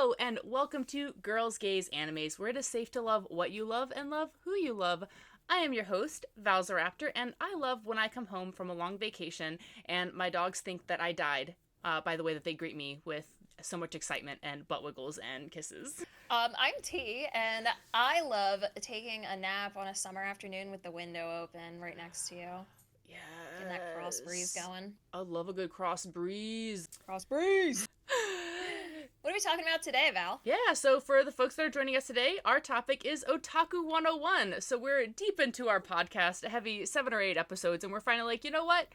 Hello, and welcome to Girls, Gays, Animes, where it is safe to love what you love and love who you love. I am your host, Valsaraptor, and I love when I come home from a long vacation and my dogs think that I died by the way that they greet me with so much excitement and butt wiggles and kisses. I'm T, and I love taking a nap on a summer afternoon with the window open right next to you. Yes. Getting that cross breeze going. I love a good cross breeze. Cross breeze! What are we talking about today, Val? Yeah, so for the folks that are joining us today, our topic is Otaku 101. So we're deep into our podcast, a heavy 7 or 8 episodes, and we're finally like, you know what?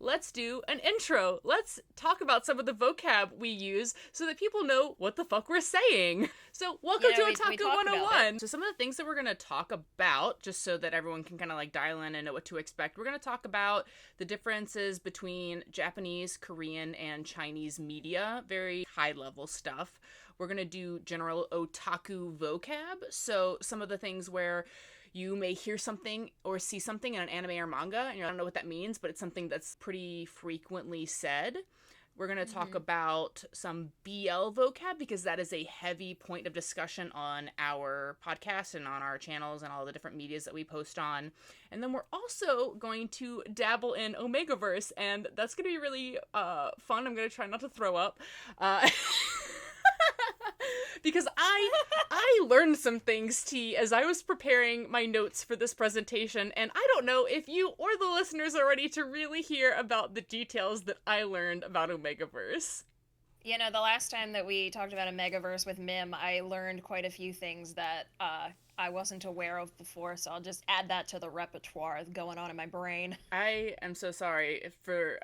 Let's do an intro. Let's talk about some of the vocab we use so that people know what the fuck we're saying. So welcome to Otaku 101. So some of the things that we're going to talk about, just so that everyone can kind of like dial in and know what to expect, we're going to talk about the differences between Japanese, Korean, and Chinese media. Very high level stuff. We're going to do general otaku vocab. So some of the things where you may hear something or see something in an anime or manga, and you don't know what that means, but it's something that's pretty frequently said. We're going to talk about some BL vocab, because that is a heavy point of discussion on our podcast and on our channels and all the different medias that we post on. And then we're also going to dabble in Omegaverse, and that's going to be really fun. I'm going to try not to throw up. Because I learned some things, T, as I was preparing my notes for this presentation, and I don't know if you or the listeners are ready to really hear about the details that I learned about Omegaverse. You know, the last time that we talked about Omegaverse with Mim, I learned quite a few things that I wasn't aware of before, so I'll just add that to the repertoire going on in my brain. I am so sorry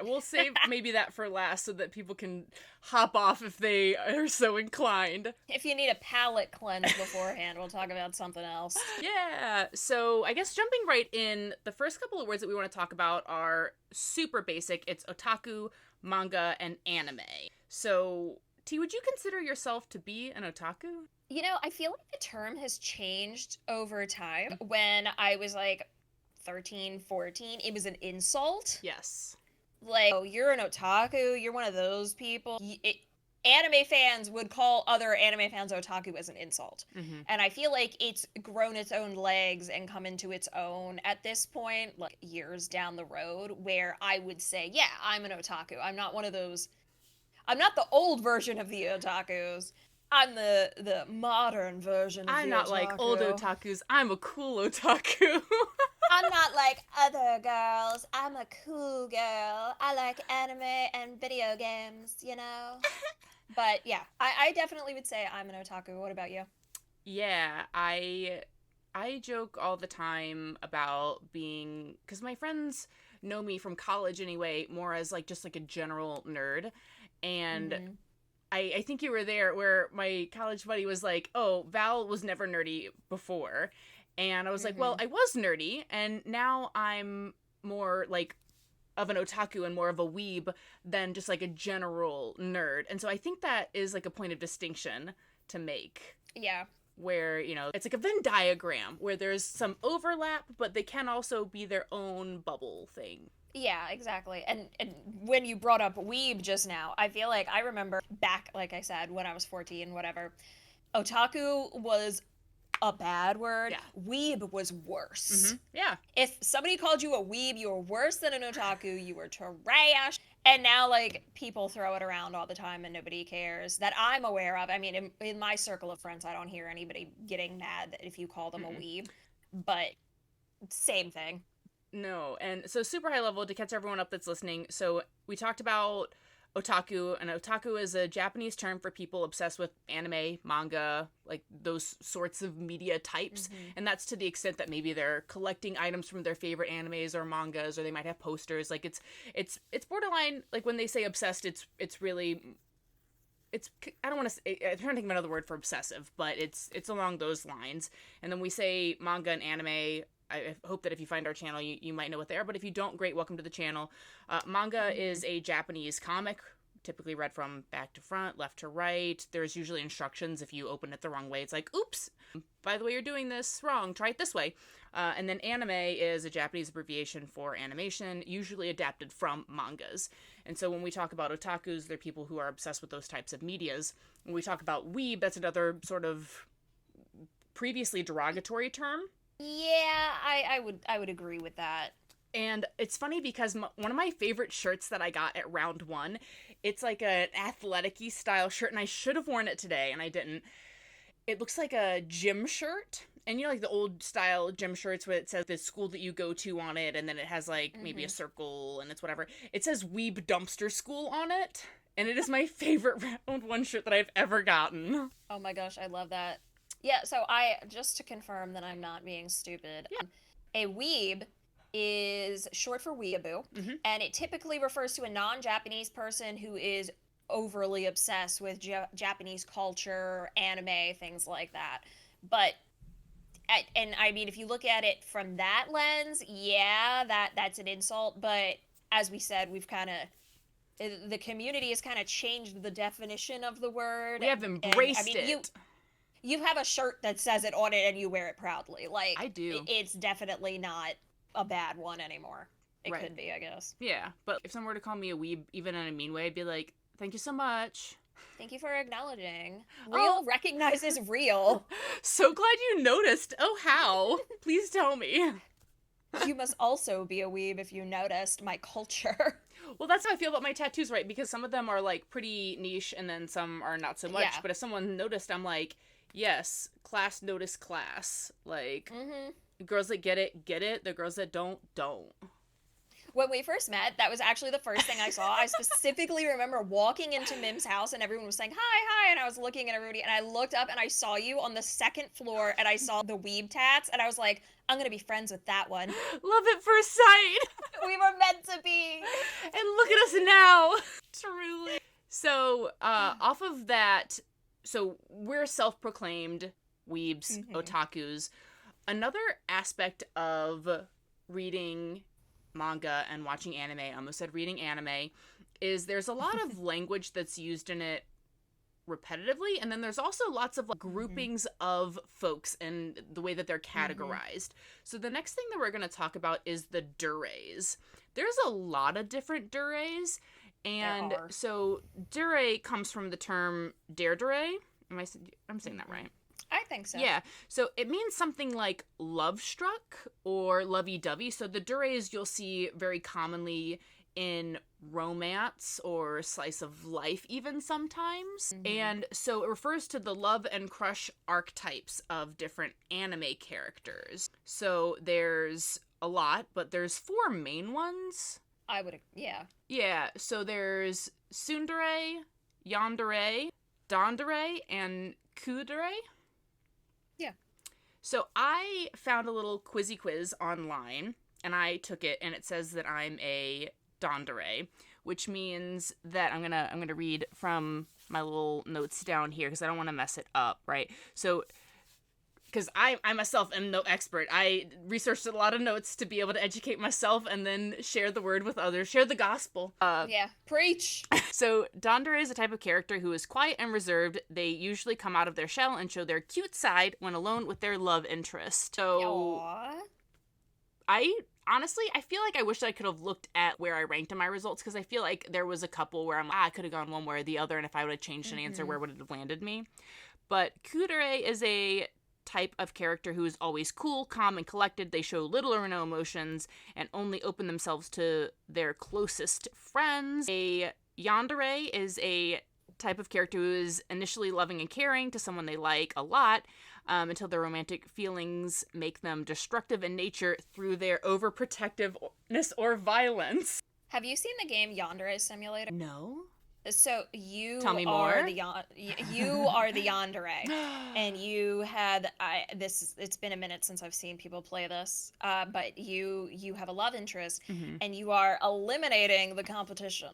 we'll save maybe that for last so that people can hop off if they are so inclined. If you need a palate cleanse beforehand, we'll talk about something else. Yeah, so I guess jumping right in, the first couple of words that we want to talk about are super basic. It's otaku, manga, and anime. So, T, would you consider yourself to be an otaku? You know, I feel like the term has changed over time. When I was like 13, 14, it was an insult. Yes. Like, oh, you're an otaku, you're one of those people. Anime fans would call other anime fans otaku as an insult. Mm-hmm. And I feel like it's grown its own legs and come into its own at this point, like years down the road, where I would say, yeah, I'm an otaku. I'm not one of those. I'm not the old version of the otakus. I'm the modern version of I'm the not otaku. like old otakus. I'm a cool otaku. I'm not like other girls. I'm a cool girl. I like anime and video games, you know? But yeah, I definitely would say I'm an otaku. What about you? Yeah, I joke all the time about being, because my friends know me from college anyway, more as like just like a general nerd. And I think you were there where my college buddy was like, oh, Val was never nerdy before. And I was like, well, I was nerdy, and now I'm more like of an otaku and more of a weeb than just like a general nerd. And so I think that is like a point of distinction to make. Yeah. Where, you know, it's like a Venn diagram where there's some overlap, but they can also be their own bubble thing. Yeah, exactly. And when you brought up weeb just now, I feel like I remember back, like I said, when I was 14, whatever, otaku was a bad word. Yeah. Weeb was worse. Mm-hmm. Yeah. If somebody called you a weeb, you were worse than an otaku. You were trash. And now, like, people throw it around all the time and nobody cares that I'm aware of. I mean, in my circle of friends, I don't hear anybody getting mad if you call them a weeb. But same thing. No, and so super high level to catch everyone up that's listening. So we talked about otaku, and otaku is a Japanese term for people obsessed with anime, manga, like those sorts of media types. And that's to the extent that maybe they're collecting items from their favorite animes or mangas, or they might have posters. Like it's borderline, like when they say obsessed, it's really, it's, I don't want to say, I'm trying to think of another word for obsessive, but it's along those lines. And then we say manga and anime. I hope that if you find our channel, you might know what they are, but if you don't, great, welcome to the channel. Manga is a Japanese comic typically read from back to front, left to right. There's usually instructions if you open it the wrong way. It's like, oops, by the way, you're doing this wrong. Try it this way. And then anime is a Japanese abbreviation for animation, usually adapted from mangas. And so when we talk about otakus, they're people who are obsessed with those types of medias. When we talk about weeb, that's another sort of previously derogatory term. Yeah, I would agree with that. And it's funny because one of my favorite shirts that I got at round 1, it's like an athletic-y style shirt, and I should have worn it today, and I didn't. It looks like a gym shirt, and you know, like the old style gym shirts where it says the school that you go to on it, and then it has like maybe a circle, and it's whatever. It says Weeb Dumpster School on it, and it is my favorite round 1 shirt that I've ever gotten. Oh my gosh, I love that. Yeah, so just to confirm that I'm not being stupid, a weeb is short for weeaboo, and it typically refers to a non-Japanese person who is overly obsessed with Japanese culture, anime, things like that. But, and I mean, if you look at it from that lens, yeah, that's an insult, but as we said, the community has kind of changed the definition of the word. We have embraced it. You have a shirt that says it on it and you wear it proudly. Like, I do. It's definitely not a bad one anymore. It right. could be, I guess. Yeah, but if someone were to call me a weeb, even in a mean way, I'd be like, thank you so much. Thank you for acknowledging. Real recognizes real. So glad you noticed. Oh, how? Please tell me. You must also be a weeb if you noticed my culture. Well, that's how I feel about my tattoos, right? Because some of them are, like, pretty niche, and then some are not so much. Yeah. But if someone noticed, I'm like, yes, class notice class. Like, the girls that get it. The girls that don't. When we first met, that was actually the first thing I saw. I specifically remember walking into Mim's house and everyone was saying, hi, and I was looking at everybody, and I looked up and I saw you on the 2nd floor, and I saw the weeb tats, and I was like, I'm gonna be friends with that one. Love at first sight. We were meant to be. And look at us now. Truly. So, off of that, so we're self-proclaimed weebs, otakus. Another aspect of reading manga and watching anime, I almost said reading anime, is there's a lot of language that's used in it repetitively, and then there's also lots of groupings of folks and the way that they're categorized. So the next thing that we're going to talk about is the duraes. There's a lot of different duraes, and so dure comes from the term dare. I'm saying that right? I think so. Yeah. So it means something like love struck or lovey-dovey. So the duraes you'll see very commonly in romance or slice of life even sometimes. And so it refers to the love and crush archetypes of different anime characters. So there's a lot, but there's 4 main ones. Yeah. So there's tsundere, yandere, dandere, and kudere. Yeah. So I found a little quizzy quiz online, and I took it, and it says that I'm a dandere, which means that I'm gonna read from my little notes down here because I don't want to mess it up, right? So, because I myself am no expert, I researched a lot of notes to be able to educate myself and then share the word with others, share the gospel. Preach. So, dandere is a type of character who is quiet and reserved. They usually come out of their shell and show their cute side when alone with their love interest. So, I feel like I wish I could have looked at where I ranked in my results, because I feel like there was a couple where I'm like, I could have gone one way or the other, and if I would have changed an answer, where would it have landed me? But kudere is a type of character who is always cool, calm, and collected. They show little or no emotions and only open themselves to their closest friends. A yandere is a type of character who is initially loving and caring to someone they like a lot, until their romantic feelings make them destructive in nature through their overprotectiveness or violence. Have you seen the game Yandere Simulator? No. So you Tell me are more. You are the yandere, and you had it's been a minute since I've seen people play this, but you have a love interest, and you are eliminating the competition,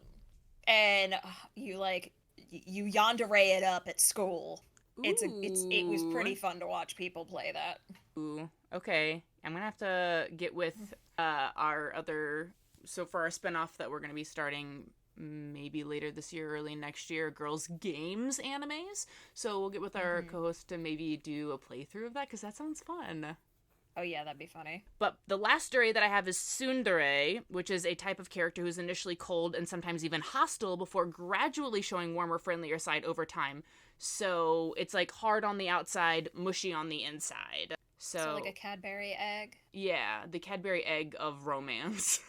and you yandere it up at school. It was pretty fun to watch people play that. Ooh, okay. I'm gonna have to get with our other. So for our spinoff that we're gonna be starting maybe later this year, early next year, girls' games animes. So we'll get with our co-host to maybe do a playthrough of that, because that sounds fun. Oh yeah, that'd be funny. But the last dure that I have is tsundere, which is a type of character who's initially cold and sometimes even hostile before gradually showing warmer, friendlier side over time. So it's like hard on the outside, mushy on the inside. So like a Cadbury egg? Yeah, the Cadbury egg of romance.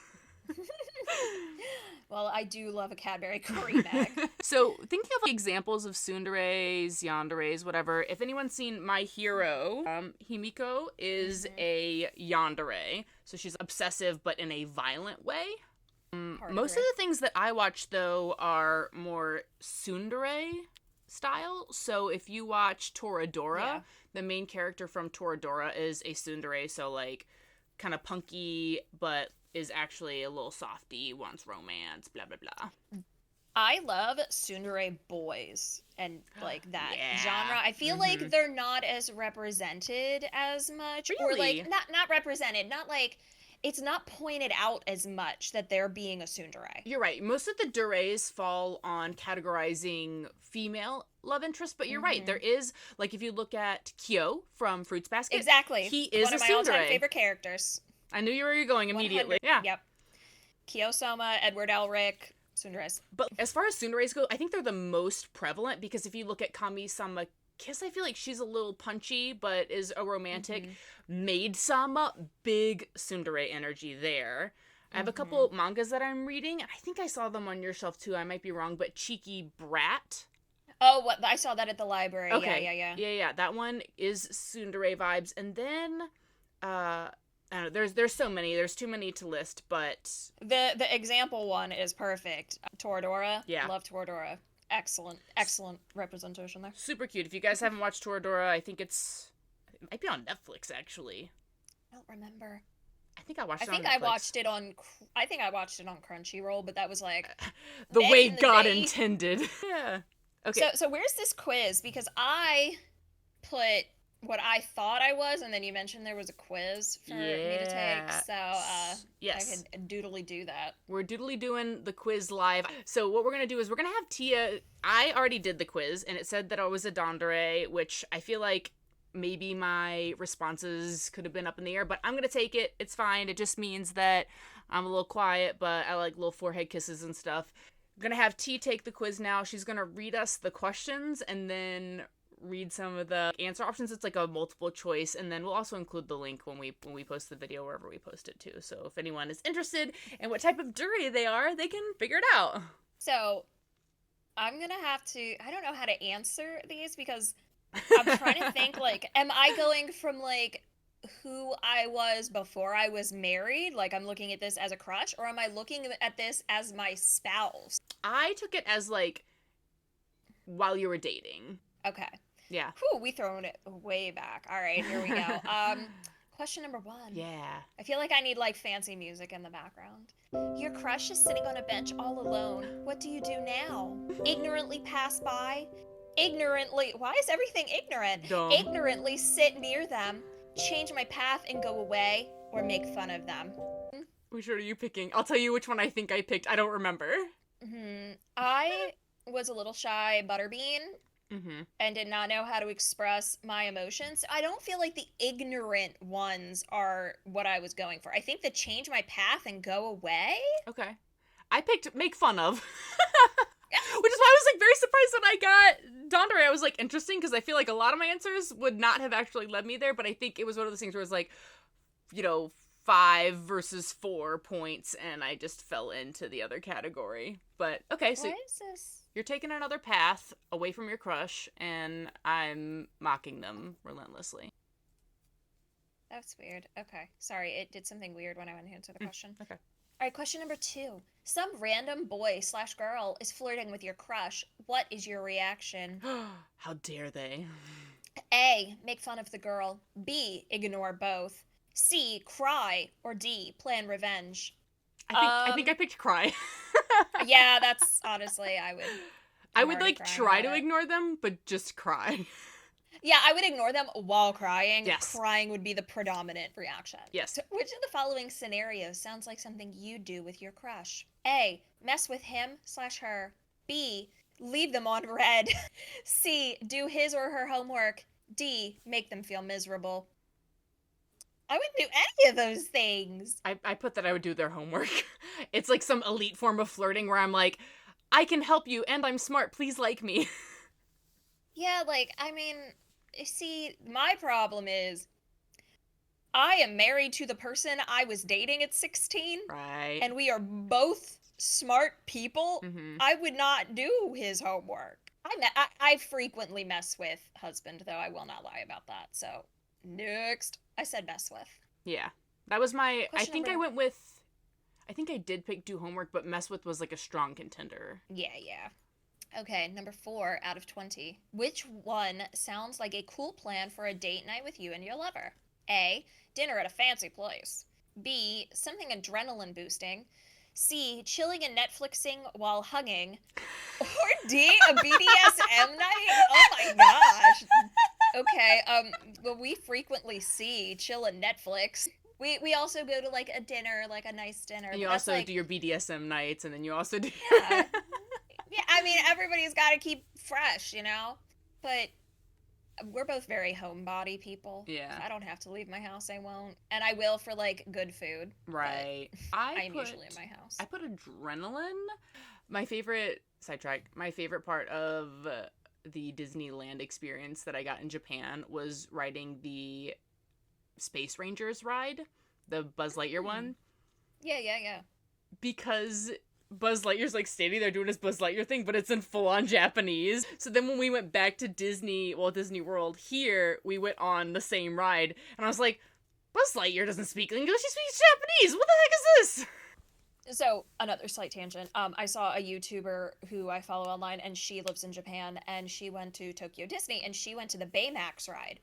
Well, I do love a Cadbury cream egg. So, thinking of examples of tsunderes, yanderes, whatever, if anyone's seen My Hero, Himiko is a yandere. So she's obsessive, but in a violent way. Most of the things that I watch, though, are more tsundere style. So if you watch Toradora, the main character from Toradora is a tsundere, so like kind of punky, but is actually a little softy, wants romance, blah, blah, blah. I love tsundere boys and like that genre. I feel Mm-hmm. like they're not as represented as much. Really? Or like not represented, not like it's not pointed out as much that they're being a tsundere. You're right. Most of the dures fall on categorizing female love interest, but you're right. There is, like, if you look at Kyo from Fruits Basket. Exactly. He is one of a my all-time tsundere. favorite characters. I knew you were going immediately. 100. Yeah. Yep. Kyo-sama, Edward Elric, tsunderes. But as far as tsunderes go, I think they're the most prevalent, because if you look at Kami-sama Kiss, I feel like she's a little punchy, but is a romantic. Maid-sama, big tsundere energy there. I have a couple mangas that I'm reading. I think I saw them on your shelf too. I might be wrong, but Cheeky Brat. Oh, what? I saw that at the library. Okay. Yeah. That one is tsundere vibes. And then, I don't know. There's so many. There's too many to list, but the example one is perfect. Toradora. Yeah. Love Toradora. Excellent representation there. super cute. If you guys haven't watched Toradora, I think it might be on Netflix actually. I don't remember. I think I watched it I think on Netflix. I watched it on Crunchyroll, but that was like the way in the God day. intended. Yeah. Okay. So where's this quiz? Because I put what I thought I was, and then you mentioned there was a quiz for me to take. So yes. I could doodly do that. We're doodly doing the quiz live. So what we're going to do is we're going to have Tia. I already did the quiz, and it said that I was a Dandere, which I feel like maybe my responses could have been up in the air, but I'm going to take it. It's fine. It just means that I'm a little quiet, but I like little forehead kisses and stuff. I'm going to have T take the quiz now. She's going to read us the questions and then read some of the answer options. It's like a multiple choice, and then we'll also include the link when we post the video wherever we post it to. So if anyone is interested in what type of dure they are, they can figure it out. So I'm going to have to, I don't know how to answer these because I'm trying to think, like, am I going from, like, who I was before I was married? Like, I'm looking at this as a crush, or am I looking at this as my spouse? I took it as, like, while you were dating. Okay. Yeah. Whew, we thrown it way back. All right, here we go. Question number 1. Yeah. I feel like I need, like, fancy music in the background. Your crush is sitting on a bench all alone. What do you do now? Ignorantly pass by? Why is everything ignorant? Dumb. Ignorantly sit near them, change my path and go away, or make fun of them. Which one are you picking? I'll tell you which one I think I picked. I don't remember. I was a little shy butterbean Mm-hmm. and did not know how to express my emotions. I don't feel like the ignorant ones are what I was going for. I think the change my path and go away. Okay. I picked make fun of. Which is why I was like very surprised when I got Dandere. I was like interesting because I feel like a lot of my answers would not have actually led me there, but I think it was one of those things where it was like, 5 versus 4 points, and I just fell into the other category. But okay, so What is this? you're taking another path away from your crush, and I'm mocking them relentlessly. That's weird. Okay. Sorry, it did something weird when I went to answer the question. Okay. All right, question number 2. Some random boy/girl is flirting with your crush. What is your reaction? How dare they? A. Make fun of the girl. B. Ignore both. C. Cry. Or D. Plan revenge. I think I picked cry. Yeah, that's honestly, I would. I would already like crying try about to it. ignore them, but just cry. Yeah, I would ignore them while crying. Yes. Crying would be the predominant reaction. Yes. So which of the following scenarios sounds like something you do with your crush? A. Mess with him/her. B. Leave them on red. C. Do his or her homework. D. Make them feel miserable. I wouldn't do any of those things. I put that I would do their homework. It's like some elite form of flirting where I'm like, I can help you and I'm smart, please like me. Yeah, like, I mean, see, my problem is I am married to the person I was dating at 16. Right. And we are both smart people. Mm-hmm. I would not do his homework. I frequently mess with husband, though. I will not lie about that. So, next. I said mess with. Yeah. That was my... Question I think number- I went with... I think I did pick do homework, but mess with was like a strong contender. Yeah. Okay, number 4 out of 20. Which one sounds like a cool plan for a date night with you and your lover? A. Dinner at a fancy place. B. Something adrenaline boosting. C. Chilling and Netflixing while hugging. Or D. A BDSM night? Oh my gosh. Okay, well, we frequently see chill and Netflix. We also go to, like, a dinner, like a nice dinner. And you That's, also like, do your BDSM nights, and then you also do... Yeah. Yeah, I mean, everybody's got to keep fresh, you know? But we're both very homebody people. Yeah. If I don't have to leave my house, I won't. And I will for, like, good food. Right. I'm usually in my house. I put adrenaline. My favorite... Sidetrack. My favorite part of the Disneyland experience that I got in Japan was riding the Space Rangers ride. The Buzz Lightyear one. Yeah. Because... Buzz Lightyear's like standing there doing his Buzz Lightyear thing, but it's in full-on Japanese. So then when we went back to Disney World here, we went on the same ride, and I was like, Buzz Lightyear doesn't speak English, he speaks Japanese! What the heck is this? So, another slight tangent. I saw a YouTuber who I follow online, and she lives in Japan, and she went to Tokyo Disney, and she went to the Baymax ride.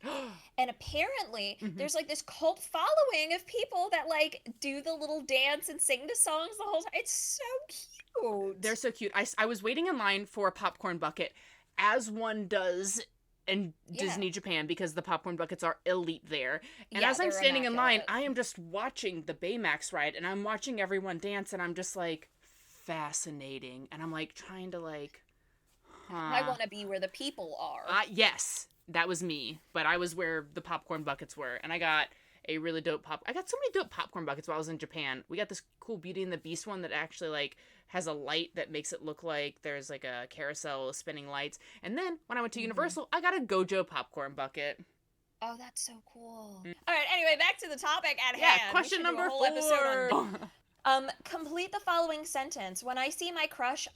And apparently, there's, like, this cult following of people that, like, do the little dance and sing the songs the whole time. It's so cute. They're so cute. I was waiting in line for a popcorn bucket, as one does in Disney Japan, because the popcorn buckets are elite there. And as I'm standing in line, I am just watching the Baymax ride, and I'm watching everyone dance, and I'm just like, fascinating. And I'm like trying to like, I want to be where the people are. Yes, that was me, but I was where the popcorn buckets were, and I got a really dope I got so many dope popcorn buckets while I was in Japan. We got this cool Beauty and the Beast one that actually like has a light that makes it look like there's like a carousel of spinning lights. And then when I went to Universal, I got a Gojo popcorn bucket. Oh, that's so cool. All right, anyway, back to the topic at hand. Yeah, question number 4. Complete the following sentence. When I see my crush,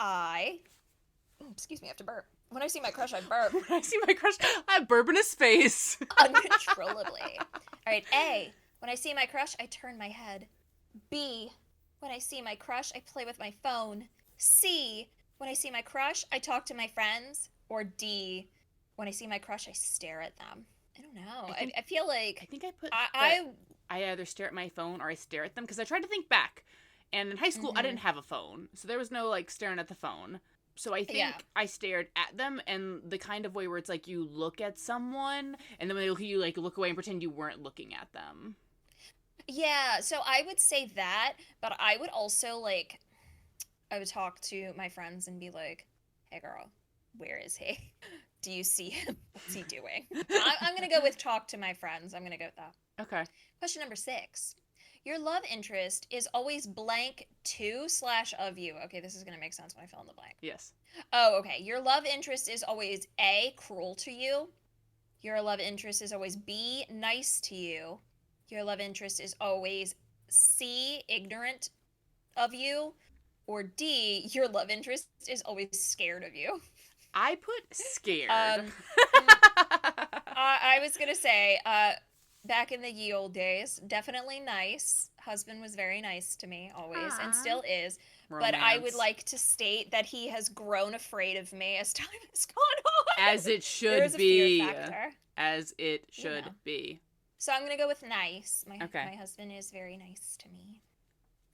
excuse me, I have to burp. When I see my crush, I burp. When I see my crush, I burp in his face. Uncontrollably. All right, A. When I see my crush, I turn my head. B. When I see my crush, I play with my phone. C. When I see my crush, I talk to my friends. Or D. When I see my crush, I stare at them. I don't know. I feel like... I think I put... I either stare at my phone or I stare at them, because I tried to think back. And in high school, I didn't have a phone. So there was no, like, staring at the phone. So I think I stared at them, and the kind of way where it's like you look at someone, and then when they look at you, like, look away and pretend you weren't looking at them. Yeah, so I would say that, but I would also, like, I would talk to my friends and be like, hey, girl, where is he? Do you see him? What's he doing? I'm going to go with talk to my friends. I'm going to go with that. Okay. Question number 6. Your love interest is always blank to/of you. Okay, this is going to make sense when I fill in the blank. Yes. Oh, okay. Your love interest is always A, cruel to you. Your love interest is always B, nice to you. Your love interest is always C, ignorant of you. Or D, your love interest is always scared of you. I put scared. I was going to say, back in the ye old days, definitely nice. Husband was very nice to me always, and still is. Romance. But I would like to state that he has grown afraid of me as time has gone on. As it should There's be. a fear factor. As it should be. So I'm going to go with nice. My Okay. husband is very nice to me.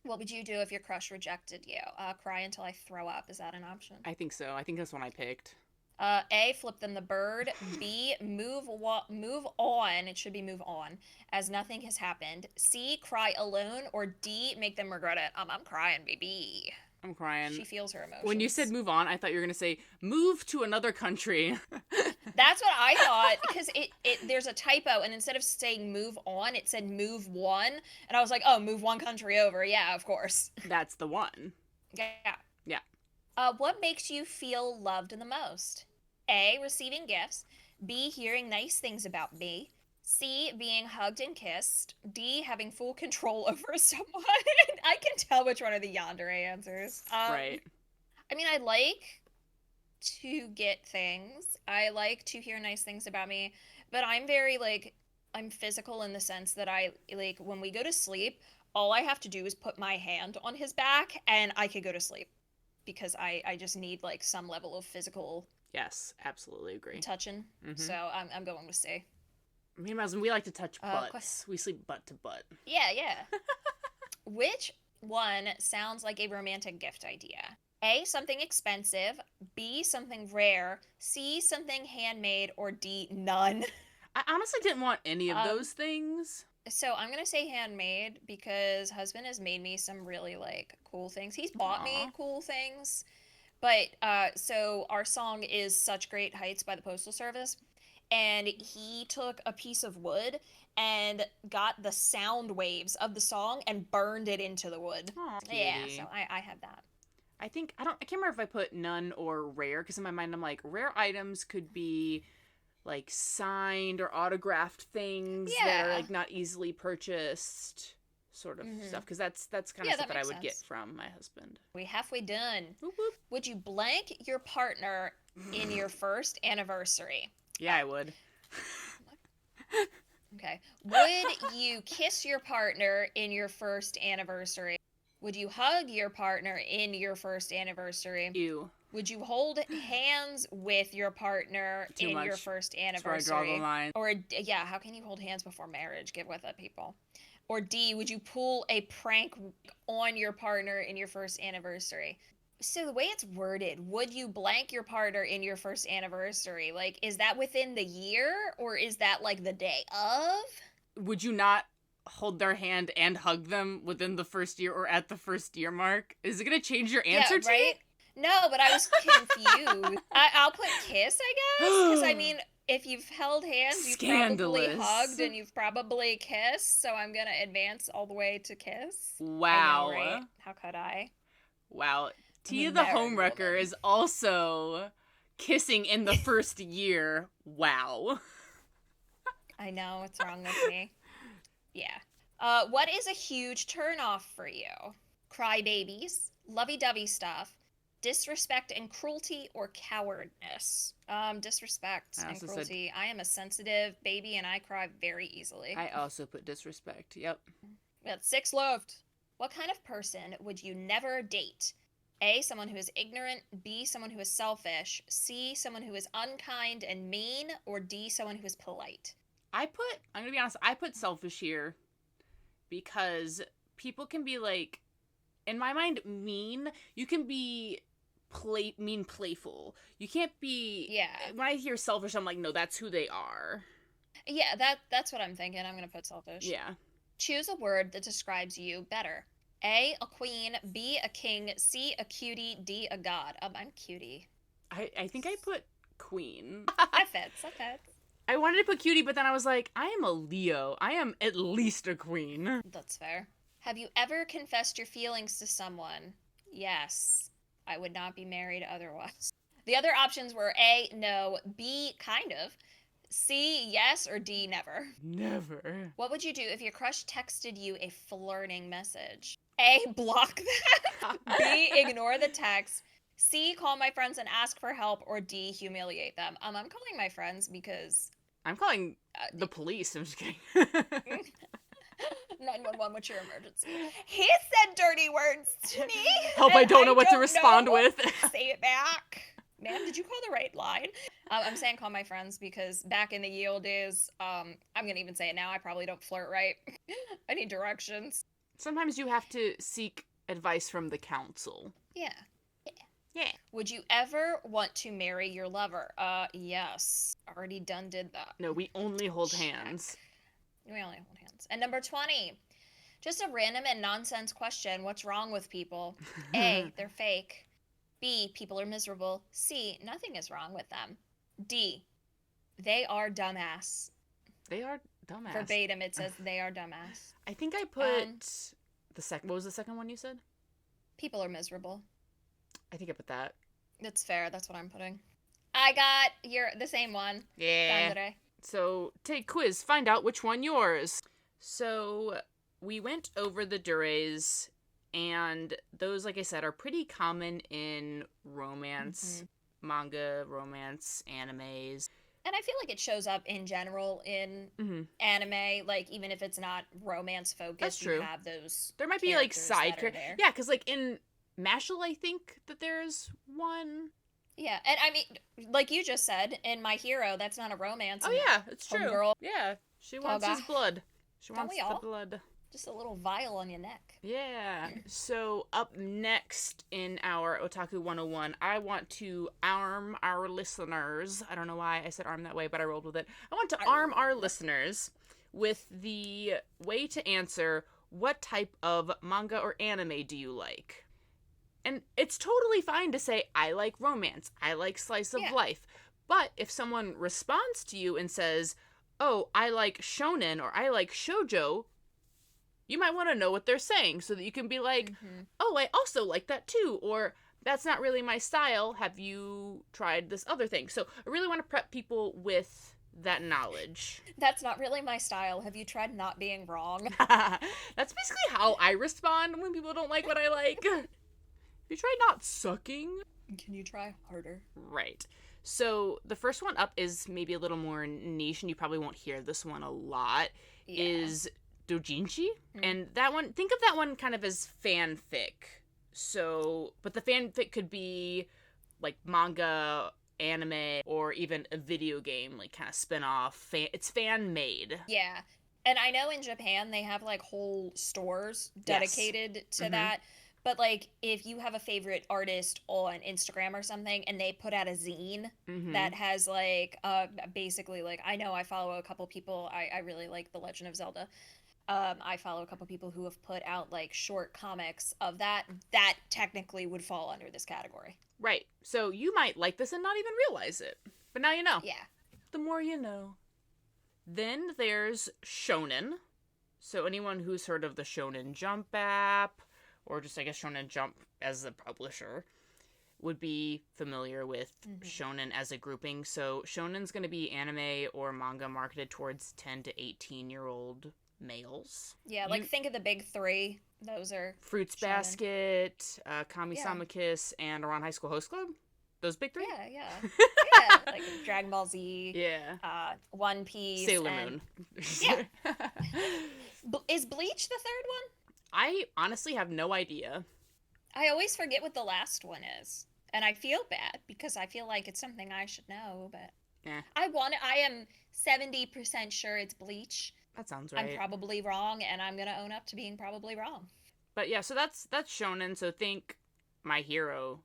What would you do if your crush rejected you? Cry until I throw up. Is that an option? I think so. I think that's one I picked. A, flip them the bird. B, move on. It should be move on, as nothing has happened. C, cry alone. Or D, make them regret it. I'm crying, baby. I'm crying. She feels her emotions. When you said move on, I thought you were going to say move to another country. That's what I thought, because there's a typo, and instead of saying move on, it said move one. And I was like, oh, move one country over. Yeah, of course. That's the one. Yeah. Yeah. What makes you feel loved the most? A, receiving gifts. B, hearing nice things about me. C, being hugged and kissed. D, having full control over someone. I can tell which one are the yandere answers. Right. I mean, I like to get things. I like to hear nice things about me. But I'm very, like, I'm physical in the sense that I, like, when we go to sleep, all I have to do is put my hand on his back and I could go to sleep. Because I just need, like, some level of physical... Yes, absolutely agree. Touching. Mm-hmm. So I'm going with C. Me and my husband, we like to touch butts. We sleep butt to butt. Yeah. Which one sounds like a romantic gift idea? A, something expensive. B, something rare. C, something handmade. Or D, none. I honestly didn't want any of those things. So I'm going to say handmade because husband has made me some really, like, cool things. He's bought me cool things. But, so our song is Such Great Heights by the Postal Service, and he took a piece of wood and got the sound waves of the song and burned it into the wood. Aww, yeah, so I have that. I can't remember if I put none or rare, because in my mind I'm like, rare items could be, like, signed or autographed things that are, like, not easily purchased. Sort of stuff, because that's kind of stuff that I would get from my husband. We halfway done. Whoop, whoop. Would you blank your partner in your first anniversary? Yeah, I would. Okay. Would you kiss your partner in your first anniversary? Would you hug your partner in your first anniversary? Ew. Would you hold hands with your partner your first anniversary? That's where I draw the line. Or, yeah, how can you hold hands before marriage? Get with it, people. Or D, would you pull a prank on your partner in your first anniversary? So the way it's worded, would you blank your partner in your first anniversary? Like, is that within the year or is that, like, the day of? Would you not hold their hand and hug them within the first year or at the first year mark? Is it going to change your answer to right? No, but I was confused. I'll put kiss, I guess, because, I mean... If you've held hands, you've probably hugged and you've probably kissed, so I'm going to advance all the way to kiss. Wow. I know, right? How could I? Wow. Tia the Homewrecker is also kissing in the first year. Wow. I know, what's wrong with me? Yeah. What is a huge turnoff for you? Crybabies, lovey-dovey stuff, disrespect and cruelty, or cowardness? Disrespect and cruelty. I am a sensitive baby and I cry very easily. I also put disrespect. Yep. We got 6 left. What kind of person would you never date? A, someone who is ignorant. B, someone who is selfish. C, someone who is unkind and mean. Or D, someone who is polite. I'm going to be honest, I put selfish here because people can be, like, in my mind, mean. You can be playful. You can't be... Yeah. When I hear selfish, I'm like, no, that's who they are. Yeah, that's what I'm thinking. I'm going to put selfish. Yeah. Choose a word that describes you better. A, a queen. B, a king. C, a cutie. D, a god. I'm cutie. I think I put queen. That fits. I wanted to put cutie, but then I was like, I am a Leo. I am at least a queen. That's fair. Have you ever confessed your feelings to someone? Yes. I would not be married otherwise. The other options were A, no. B, kind of. C, yes. Or D, never. Never. What would you do if your crush texted you a flirting message? A, block that. B, ignore the text. C, call my friends and ask for help. Or D, humiliate them. I'm calling my friends because... I'm calling the police. I'm just kidding. 911, what's your emergency? He said dirty words to me. Help, I don't know what to respond with. Say it back. Ma'am, did you call the right line? I'm saying call my friends because back in the ye olde days, I'm going to even say it now, I probably don't flirt right. I need directions. Sometimes you have to seek advice from the council. Yeah. Yeah. Would you ever want to marry your lover? Yes. Already did that. No, we only hold Check. hands. We only hold hands. And number 20. Just a random and nonsense question. What's wrong with people? A, they're fake. B, people are miserable. C, nothing is wrong with them. D, they are dumbass. They are dumbass. Verbatim, it says they are dumbass. I think I put what was the second one you said? People are miserable. I think I put that. That's fair. That's what I'm putting. I got the same one. Yeah. Dandere. So take quiz, find out which one yours. So we went over the dures, and those, like I said, are pretty common in romance, manga, romance, animes. And I feel like it shows up in general in anime, like, even if it's not romance focused. That's true. You have those. There might be, like, side characters. Yeah, because, like, in Mashal, I think that there's one. Yeah, and I mean, like you just said, in My Hero, that's not a romance. Oh, yeah, it's true. Girl. Yeah, she wants his blood. She wants the blood. Just a little vial on your neck. Yeah. So up next in our Otaku 101, I want to arm our listeners. I don't know why I said arm that way, but I rolled with it. I want to arm our listeners with the way to answer what type of manga or anime do you like? And it's totally fine to say, I like romance. I like slice of life. But if someone responds to you and says, oh, I like shonen or I like shoujo, you might want to know what they're saying so that you can be like, oh, I also like that too. Or that's not really my style. Have you tried this other thing? So I really want to prep people with that knowledge. That's not really my style. Have you tried not being wrong? That's basically how I respond when people don't like what I like. Have you tried not sucking? Can you try harder? Right. So the first one up is maybe a little more niche, and you probably won't hear this one a lot, is doujinshi. And that one, think of that one kind of as fanfic. So, but the fanfic could be like manga, anime, or even a video game, like kind of spin-off. It's fan-made. Yeah. And I know in Japan they have like whole stores dedicated to that. But, like, if you have a favorite artist on Instagram or something and they put out a zine that has, like, basically, like, I know I follow a couple people. I really like The Legend of Zelda. I follow a couple people who have put out, like, short comics of that. That technically would fall under this category. Right. So you might like this and not even realize it. But now you know. Yeah. The more you know. Then there's shonen. So anyone who's heard of the Shonen Jump app, or just, I guess, Shonen Jump as a publisher, would be familiar with shonen as a grouping. So shonen's going to be anime or manga marketed towards 10 to 18-year-old males. Yeah, like, think of the big three. Those are Fruits shonen. Basket, Kami-sama Kiss, and Around High School Host Club. Those big three? Yeah. Yeah, like Dragon Ball Z. Yeah. One Piece. Sailor Moon. Yeah. Is Bleach the third one? I honestly have no idea. I always forget what the last one is. And I feel bad because I feel like it's something I should know, but I am 70% sure it's Bleach. That sounds right. I'm probably wrong, and I'm gonna own up to being probably wrong. But yeah, so that's shonen, so think My Hero,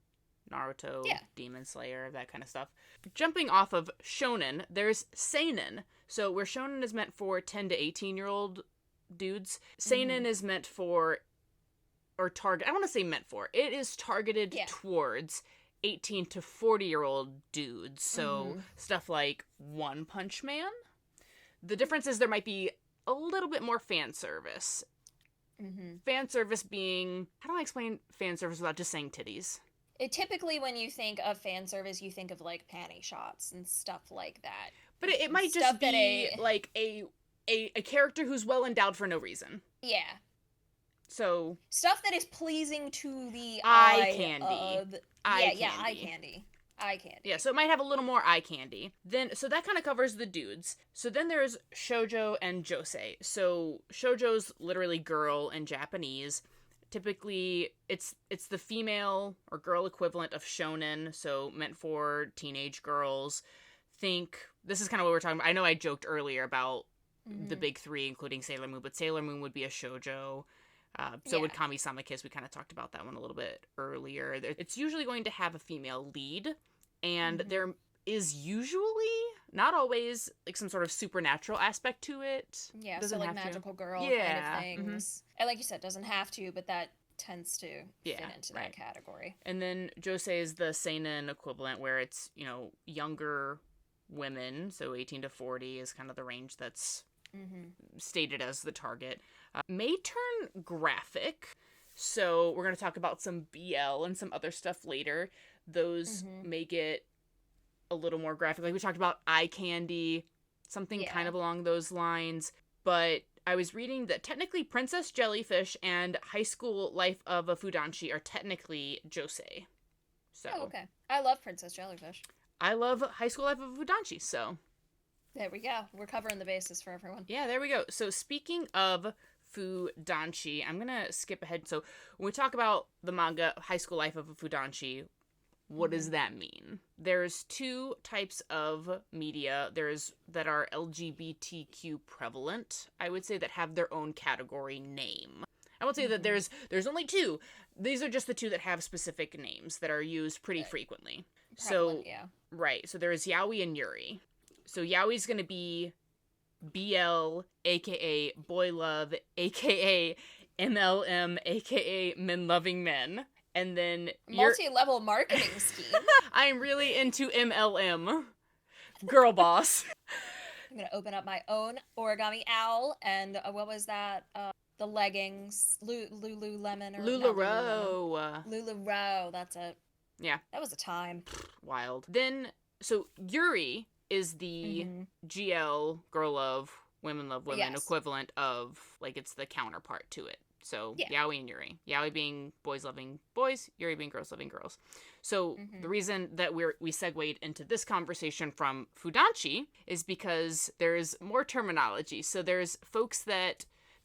Naruto, Demon Slayer, that kind of stuff. Jumping off of shonen, there's seinen. So where shonen is meant for 10 to 18-year-old dudes, seinen is meant for, or target, I want to say meant for, it is targeted towards 18 to 40-year-old dudes. So stuff like One Punch Man. The difference is there might be a little bit more fan service. Fan service being, how do I explain fan service without just saying titties? Typically when you think of fan service, you think of like panty shots and stuff like that. But it might just be like a character who's well endowed for no reason. Yeah. So stuff that is pleasing to the eye candy. Eye candy. Yeah, so it might have a little more eye candy. So that kind of covers the dudes. So then there's shoujo and josei. So shoujo's literally girl in Japanese. Typically, it's the female or girl equivalent of shonen, so meant for teenage girls. This is kind of what we're talking about. I know I joked earlier about the big three, including Sailor Moon, but Sailor Moon would be a shoujo. So with Kami-sama Kiss, we kind of talked about that one a little bit earlier. It's usually going to have a female lead, and there is usually, not always, like some sort of supernatural aspect to it. Yeah, doesn't so like have magical to. girl kind of things. And like you said, doesn't have to, but that tends to fit into that category. And then josei is the seinen equivalent, where it's, younger women, so 18 to 40 is kind of the range that's stated as the target. May turn graphic, so we're going to talk about some BL and some other stuff later. Those may get a little more graphic. Like we talked about eye candy, something kind of along those lines. But I was reading that technically Princess Jellyfish and High School Life of a Fudanshi are technically josei. So, okay. I love Princess Jellyfish. I love High School Life of a Fudanshi, so. There we go. We're covering the bases for everyone. Yeah, there we go. So speaking of Fudanshi, I'm going to skip ahead. So when we talk about the manga High School Life of a Fudanshi, what does that mean? There's two types of media. There's that are LGBTQ prevalent, I would say, that have their own category name. I would say that there's only two. These are just the two that have specific names that are used pretty frequently. Prevalent, Right. So there's yaoi and yuri. So yaoi's going to be BL, aka boy love, aka MLM, aka men loving men. And then multi-level marketing scheme. I'm really into MLM. Girl boss. I'm going to open up my own origami owl and what was that? The leggings. Lululemon or LuLaRoe. LuLaRoe, that's it. Yeah. That was a time. Wild. Then, so Yuri is the GL, girl love, women love women equivalent of, like, it's the counterpart to it. So, yaoi and yuri. Yaoi being boys loving boys, yuri being girls loving girls. So, the reason that we segued into this conversation from Fudanshi is because there's more terminology. So, there's folks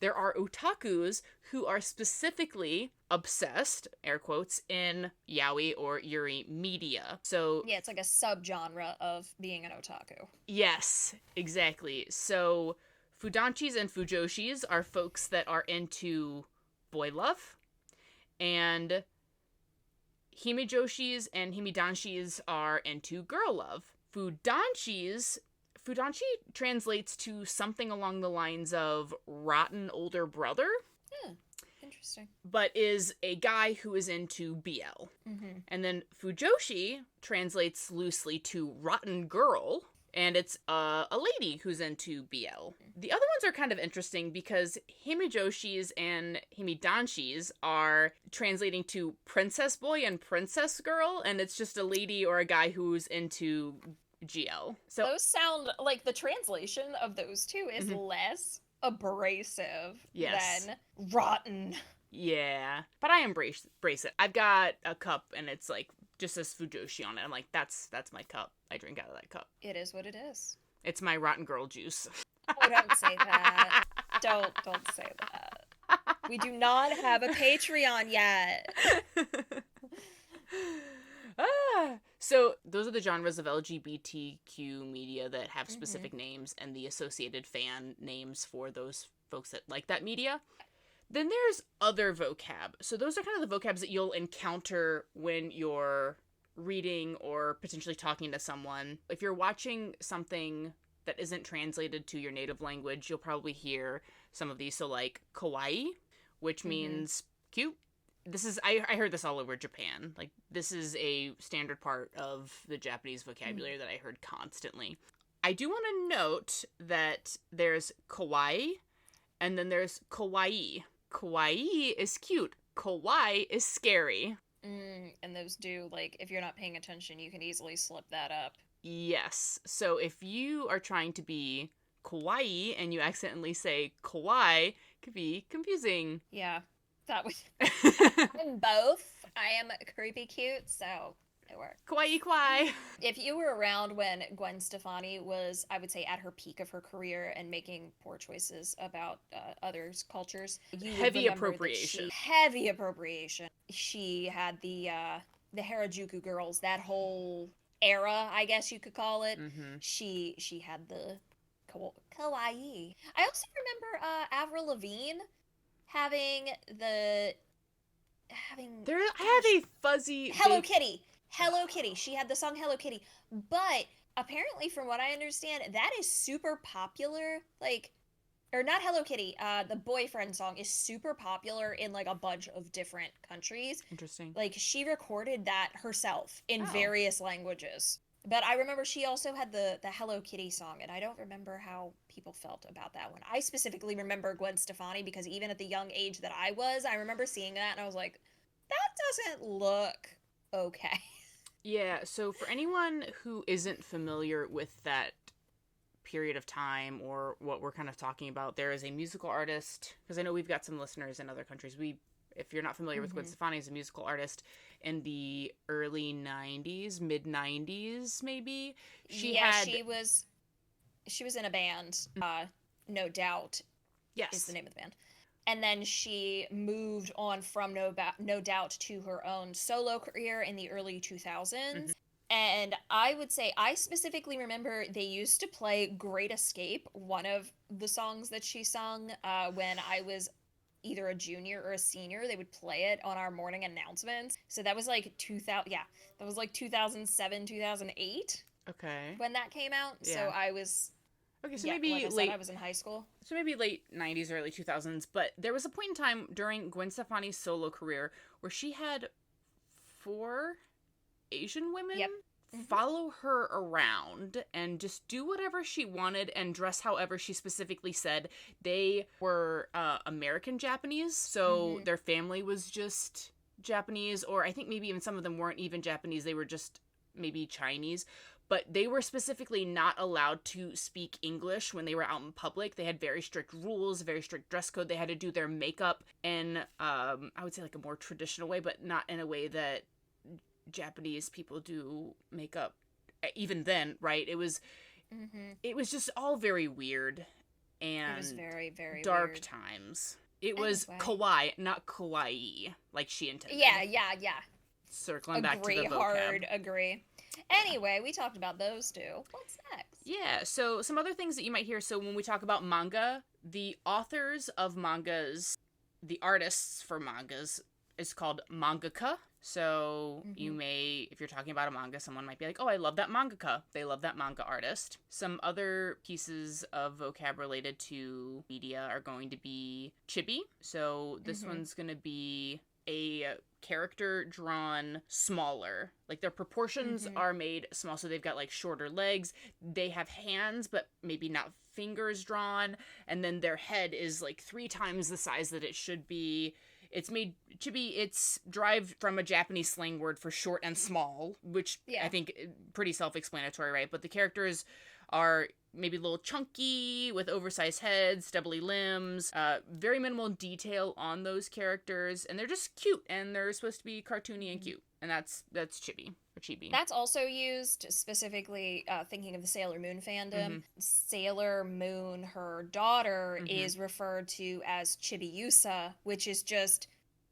there are otakus who are specifically obsessed, air quotes, in yaoi or yuri media. So yeah, it's like a subgenre of being an otaku. Yes, exactly. So Fudanshis and Fujoshis are folks that are into boy love, and Himijoshis and Himidanshis are into girl love. Fudanshi translates to something along the lines of rotten older brother. Interesting. But is a guy who is into BL. And then Fujoshi translates loosely to rotten girl, and it's a lady who's into BL. The other ones are kind of interesting because Himijoshis and Himidanshis are translating to princess boy and princess girl, and it's just a lady or a guy who's into GL. So those sound like the translation of those two is less abrasive than rotten. Yeah, but I embrace it. I've got a cup and it's like just says Fujoshi on it. I'm like, that's my cup. I drink out of that cup. It is what it is. It's my rotten girl juice. Oh, don't say that. Don't say that. We do not have a Patreon yet. So those are the genres of LGBTQ media that have specific names and the associated fan names for those folks that like that media. Then there's other vocab. So those are kind of the vocabs that you'll encounter when you're reading or potentially talking to someone. If you're watching something that isn't translated to your native language, you'll probably hear some of these. So like kawaii, which means cute. I heard this all over Japan. Like, this is a standard part of the Japanese vocabulary that I heard constantly. I do want to note that there's kawaii, and then there's kawaii. Kawaii is cute. Kawaii is scary. And those do, like, if you're not paying attention, you can easily slip that up. Yes. So if you are trying to be kawaii and you accidentally say kawaii, it could be confusing. Yeah. That was I'm both. I am creepy cute, so it worked. Kawaii. If you were around when Gwen Stefani was, I would say, at her peak of her career and making poor choices about others' cultures, you heavy appropriation. Heavy appropriation. She had the Harajuku girls, that whole era, I guess you could call it. She had the kawaii. I also remember Avril Lavigne having I have a fuzzy Hello Kitty. Hello Kitty. She had the song Hello Kitty. But apparently, from what I understand, that is super popular. Like, or not Hello Kitty. The boyfriend song is super popular in like a bunch of different countries. Interesting. Like, she recorded that herself in Oh. various languages. But I remember she also had the Hello Kitty song, and I don't remember how people felt about that one. I specifically remember Gwen Stefani because even at the young age that I remember seeing that and I was like, that doesn't look okay. Yeah, so for anyone who isn't familiar with that period of time or what we're kind of talking about, there is a musical artist, because I know we've got some listeners in other countries. If you're not familiar with Gwen Stefani, is a musical artist in the early 90s, mid 90s maybe. She was in a band, No Doubt. Yes. Is the name of the band. And then she moved on from No Doubt to her own solo career in the early 2000s. Mm-hmm. And I would say, I specifically remember they used to play Great Escape, one of the songs that she sung, when I was either a junior or a senior. They would play it on our morning announcements. So that was like 2007, 2008. Okay. When that came out. Yeah. So I was... Okay, so maybe like I said, I was in high school. So maybe late 90s, early 2000s, but there was a point in time during Gwen Stefani's solo career where she had 4 Asian women follow her around and just do whatever she wanted and dress however she specifically said. They were American Japanese, so their family was just Japanese, or I think maybe even some of them weren't even Japanese, they were just maybe Chinese. But they were specifically not allowed to speak English when they were out in public. They had very strict rules, very strict dress code. They had to do their makeup in, I would say like a more traditional way, but not in a way that Japanese people do makeup even then, right? It was just all very weird and it was very, very dark weird. Times. It was kawaii, not kawaii, like she intended. Yeah. Circling back to the vocab. Hard, agree. Anyway, we talked about those two. What's next? Yeah, so some other things that you might hear. So when we talk about manga, the authors of mangas, the artists for mangas, is called mangaka. So you may, if you're talking about a manga, someone might be like, oh, I love that mangaka. They love that manga artist. Some other pieces of vocab related to media are going to be chibi. So this one's going to be a character drawn smaller. Like their proportions are made small, so they've got like shorter legs, they have hands but maybe not fingers drawn, and then their head is like 3 times the size that it should be. It's made chibi, it's derived from a Japanese slang word for short and small, which I think pretty self-explanatory, right? But the characters are maybe a little chunky with oversized heads, stubbly limbs, very minimal detail on those characters, and they're just cute, and they're supposed to be cartoony and cute, and that's chibi or chibi. That's also used specifically thinking of the Sailor Moon fandom. Sailor Moon, her daughter, is referred to as Chibiusa, which is just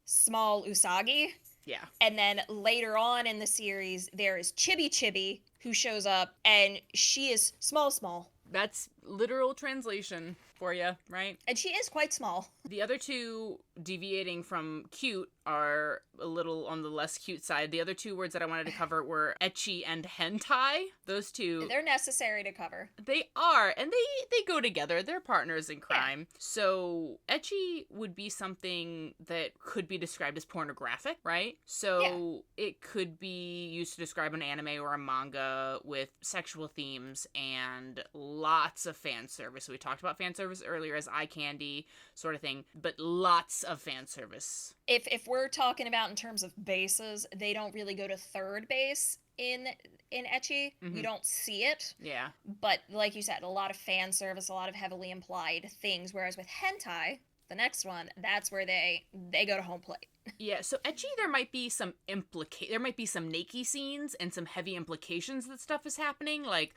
small Usagi. Yeah. And then later on in the series, there is Chibi, who shows up, and she is small. That's literal translation for you, right? And she is quite small. The other two, deviating from cute, are a little on the less cute side. The other 2 words that I wanted to cover were ecchi and hentai. Those two... They're necessary to cover. They are, and they go together. They're partners in crime. Yeah. So ecchi would be something that could be described as pornographic, right? So it could be used to describe an anime or a manga with sexual themes and lots of fan service. So we talked about fan service earlier as eye candy sort of thing, but lots of fan service. If we're talking about in terms of bases, they don't really go to third base in ecchi. You don't see it. Yeah. But like you said, a lot of fan service, a lot of heavily implied things, whereas with hentai, the next one, that's where they go to home plate. Yeah, so ecchi, there might be some naked scenes and some heavy implications that stuff is happening, like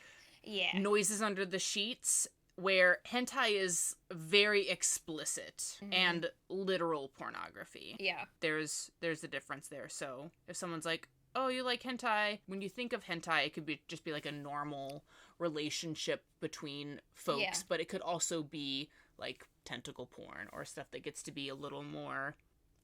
noises under the sheets, where hentai is very explicit and literal pornography. Yeah. There's a difference there. So if someone's like, oh, you like hentai, when you think of hentai, it could just be like a normal relationship between folks, but it could also be like tentacle porn or stuff that gets to be a little more.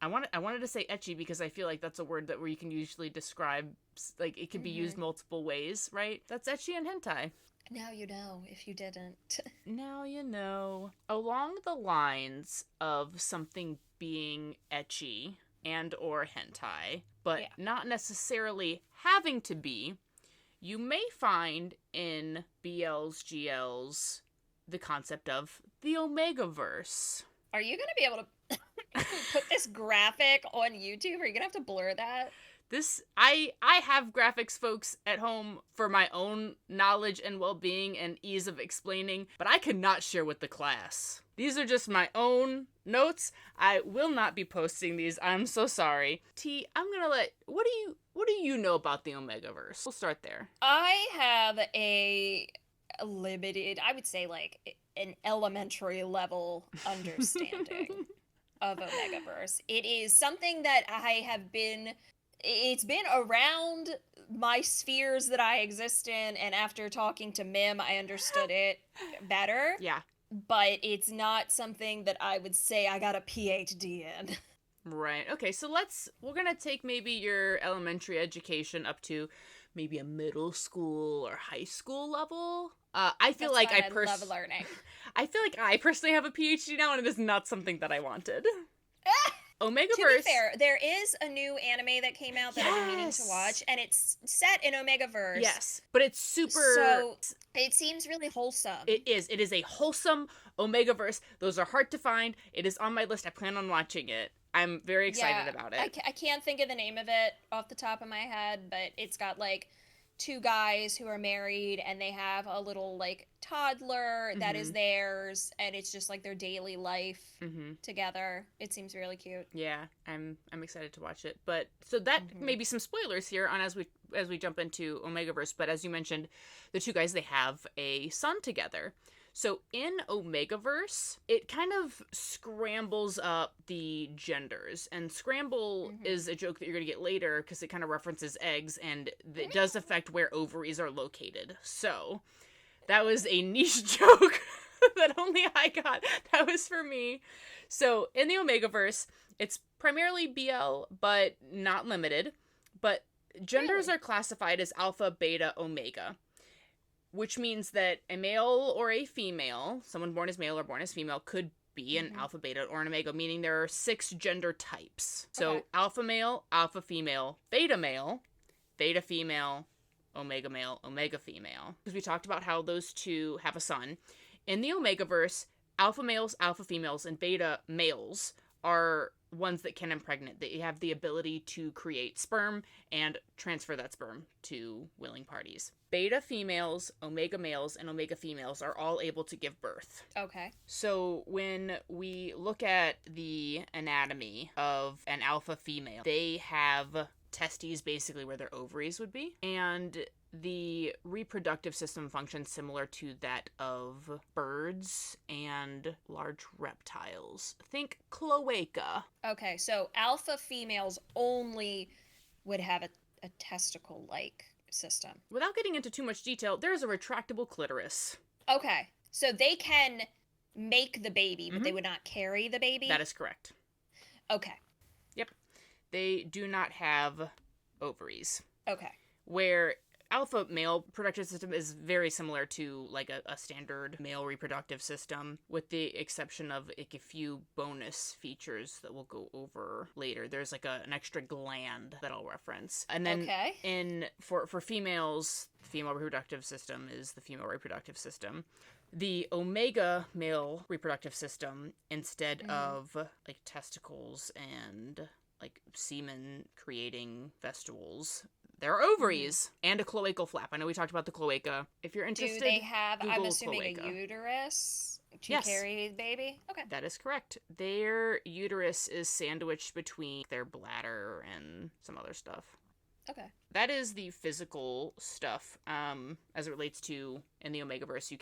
I wanted to say ecchi because I feel like that's a word that where you can usually describe, like, it can be used multiple ways, right? That's ecchi and hentai. Now you know, if you didn't. Now you know. Along the lines of something being ecchi and or hentai, but not necessarily having to be, you may find in BLs, GLs, the concept of the Omegaverse. Are you going to be able to put this graphic on YouTube? Are you going to have to blur that? I have graphics, folks, at home for my own knowledge and well-being and ease of explaining, but I cannot share with the class. These are just my own notes. I will not be posting these. I'm so sorry. T, I'm gonna what do you know about the Omegaverse? We'll start there. I have a limited, I would say like an elementary level understanding of Omegaverse. It is something that it's been around my spheres that I exist in, and after talking to Mim, I understood it better. Yeah. But it's not something that I would say I got a PhD in. Right. Okay, so we're gonna take maybe your elementary education up to maybe a middle school or high school level. I feel like I love learning. I feel like I personally have a PhD now, and it is not something that I wanted. Omegaverse. To be fair, there is a new anime that came out that I've been meaning to watch, and it's set in Omegaverse. Yes, but it's super... So, it seems really wholesome. It is. It is a wholesome Omegaverse. Those are hard to find. It is on my list. I plan on watching it. I'm very excited about it. I can't think of the name of it off the top of my head, but it's got, like, two guys who are married, and they have a little, like, toddler that is theirs, and it's just, like, their daily life together. It seems really cute. Yeah, I'm excited to watch it. But, so that may be some spoilers here on as we jump into Omegaverse, but as you mentioned, the two guys, they have a son together. So in Omegaverse, it kind of scrambles up the genders. And scramble is a joke that you're going to get later because it kind of references eggs, and it does affect where ovaries are located. So that was a niche joke that only I got. That was for me. So in the Omegaverse, it's primarily BL, but not limited. But genders are classified as alpha, beta, omega, which means that a male or a female, someone born as male or born as female, could be an alpha, beta, or an omega, meaning there are 6 gender types. So alpha male, alpha female, beta female, omega female. Because we talked about how those two have a son. In the Omegaverse, alpha males, alpha females, and beta males are ones that can impregnate. They have the ability to create sperm and transfer that sperm to willing parties. Beta females, omega males, and omega females are all able to give birth. Okay. So when we look at the anatomy of an alpha female, they have testes basically where their ovaries would be, and the reproductive system functions similar to that of birds and large reptiles. Think cloaca. Okay, so alpha females only would have a testicle-like system. Without getting into too much detail, there's a retractable clitoris. Okay, so they can make the baby, but they would not carry the baby? That is correct. Okay. Yep. They do not have ovaries. Okay. Where alpha male reproductive system is very similar to like a standard male reproductive system, with the exception of like a few bonus features that we'll go over later. There's like an extra gland that I'll reference. And then for females, the female reproductive system is the female reproductive system. The omega male reproductive system, instead of like testicles and like semen creating vestibules, there are ovaries and a cloacal flap. I know we talked about the cloaca. If you're interested, do they have, Google I'm assuming, cloaca. A uterus to carry the baby? Okay. That is correct. Their uterus is sandwiched between their bladder and some other stuff. Okay. That is the physical stuff. As it relates to, in the Omegaverse,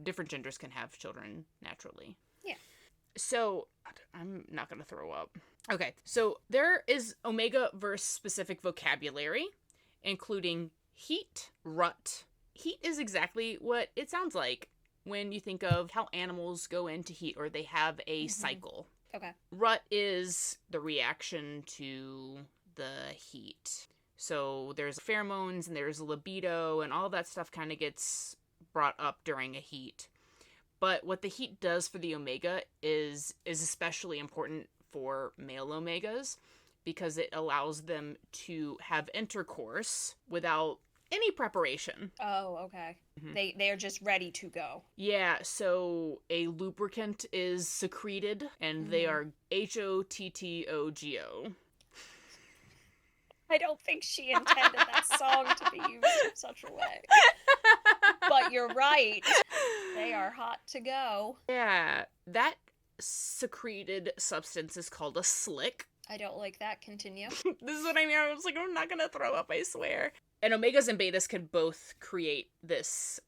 different genders can have children naturally. Yeah. So, I'm not going to throw up. Okay, so there is Omegaverse specific vocabulary, including heat, rut. Heat is exactly what it sounds like. when you think of how animals go into heat or they have a cycle. Okay. Rut is the reaction to the heat. So there's pheromones and there's libido and all that stuff kind of gets brought up during a heat. But what the heat does for the omega is especially important for male omegas because it allows them to have intercourse without any preparation. Oh, okay. Mm-hmm. They're just ready to go. Yeah, so a lubricant is secreted, and they are HOTTOGO. I don't think she intended that song to be used in such a way. But you're right. They are hot to go. Yeah, that secreted substance is called a slick. I don't like that. Continue. This is what I mean. I was like, I'm not gonna throw up, I swear. And omegas and betas can both create this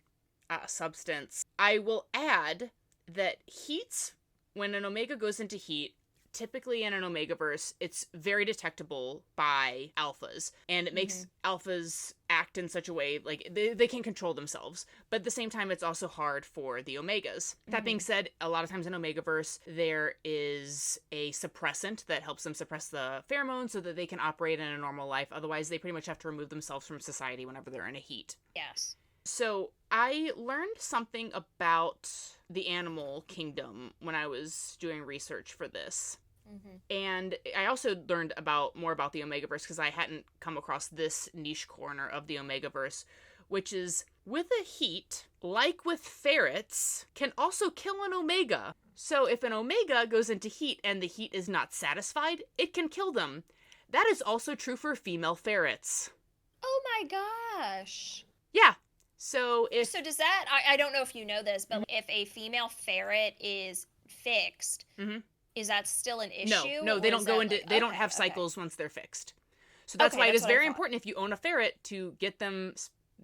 substance. I will add that heats, when an omega goes into heat, typically in an Omegaverse, it's very detectable by alphas. And it makes alphas act in such a way, like, they can control themselves. But at the same time, it's also hard for the omegas. That being said, a lot of times in Omegaverse, there is a suppressant that helps them suppress the pheromones so that they can operate in a normal life. Otherwise, they pretty much have to remove themselves from society whenever they're in a heat. Yes. So I learned something about the animal kingdom when I was doing research for this. And I also learned more about the Omegaverse because I hadn't come across this niche corner of the Omegaverse, which is with a heat, like with ferrets, can also kill an omega. So if an omega goes into heat and the heat is not satisfied, it can kill them. That is also true for female ferrets. Oh my gosh. Yeah. So does that, I don't know if you know this, but if a female ferret is fixed, is that still an issue? No, they don't go into, they don't have cycles once they're fixed. So that's why it is very important if you own a ferret to get them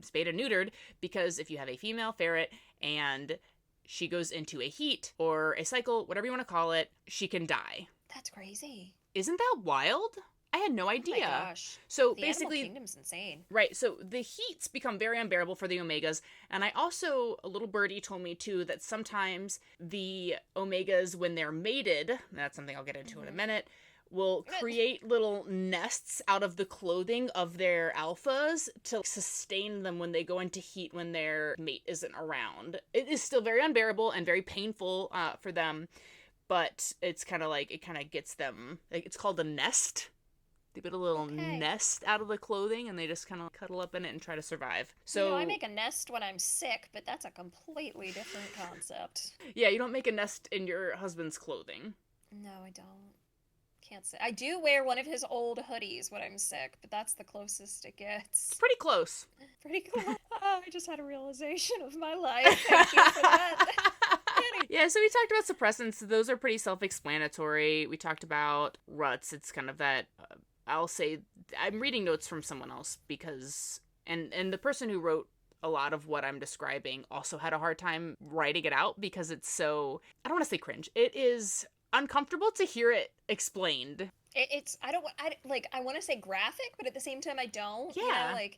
spayed and neutered, because if you have a female ferret and she goes into a heat or a cycle, whatever you want to call it, she can die. That's crazy. Isn't that wild? I had no idea. Oh my gosh. So the basically, animal kingdom's insane. Right. So the heats become very unbearable for the omegas. And I also, a little birdie told me too, that sometimes the omegas, when they're mated, that's something I'll get into in a minute, will create little nests out of the clothing of their alphas to sustain them when they go into heat when their mate isn't around. It is still very unbearable and very painful for them, but it's kind of like, it kind of gets them, like, it's called a nest. They put a little nest out of the clothing, and they just kind of cuddle up in it and try to survive. So I make a nest when I'm sick, but that's a completely different concept. Yeah, you don't make a nest in your husband's clothing. No, I don't. Can't say. I do wear one of his old hoodies when I'm sick, but that's the closest it gets. Pretty close. Pretty close. Oh, I just had a realization of my life. Thank you for that. Yeah, so we talked about suppressants. Those are pretty self-explanatory. We talked about ruts. It's kind of that... I'll say, I'm reading notes from someone else because, and the person who wrote a lot of what I'm describing also had a hard time writing it out because it's so, I don't want to say cringe. It is uncomfortable to hear it explained. I want to say graphic, but at the same time I don't. Yeah. You know, like,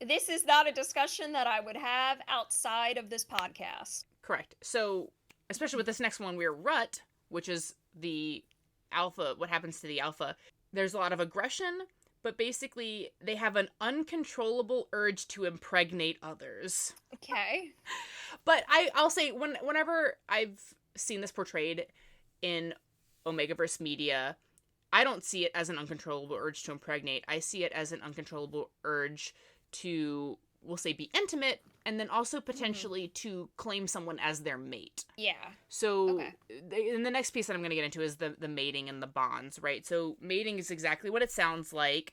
this is not a discussion that I would have outside of this podcast. Correct. So, especially with this next one, we're rut, which is the alpha, what happens to the alpha. There's a lot of aggression, but basically they have an uncontrollable urge to impregnate others. Okay. But I'll say, whenever I've seen this portrayed in Omegaverse media, I don't see it as an uncontrollable urge to impregnate. I see it as an uncontrollable urge to, we'll say, be intimate, and then also potentially to claim someone as their mate. Yeah. So, in the next piece that I'm going to get into is the mating and the bonds, right? So, mating is exactly what it sounds like,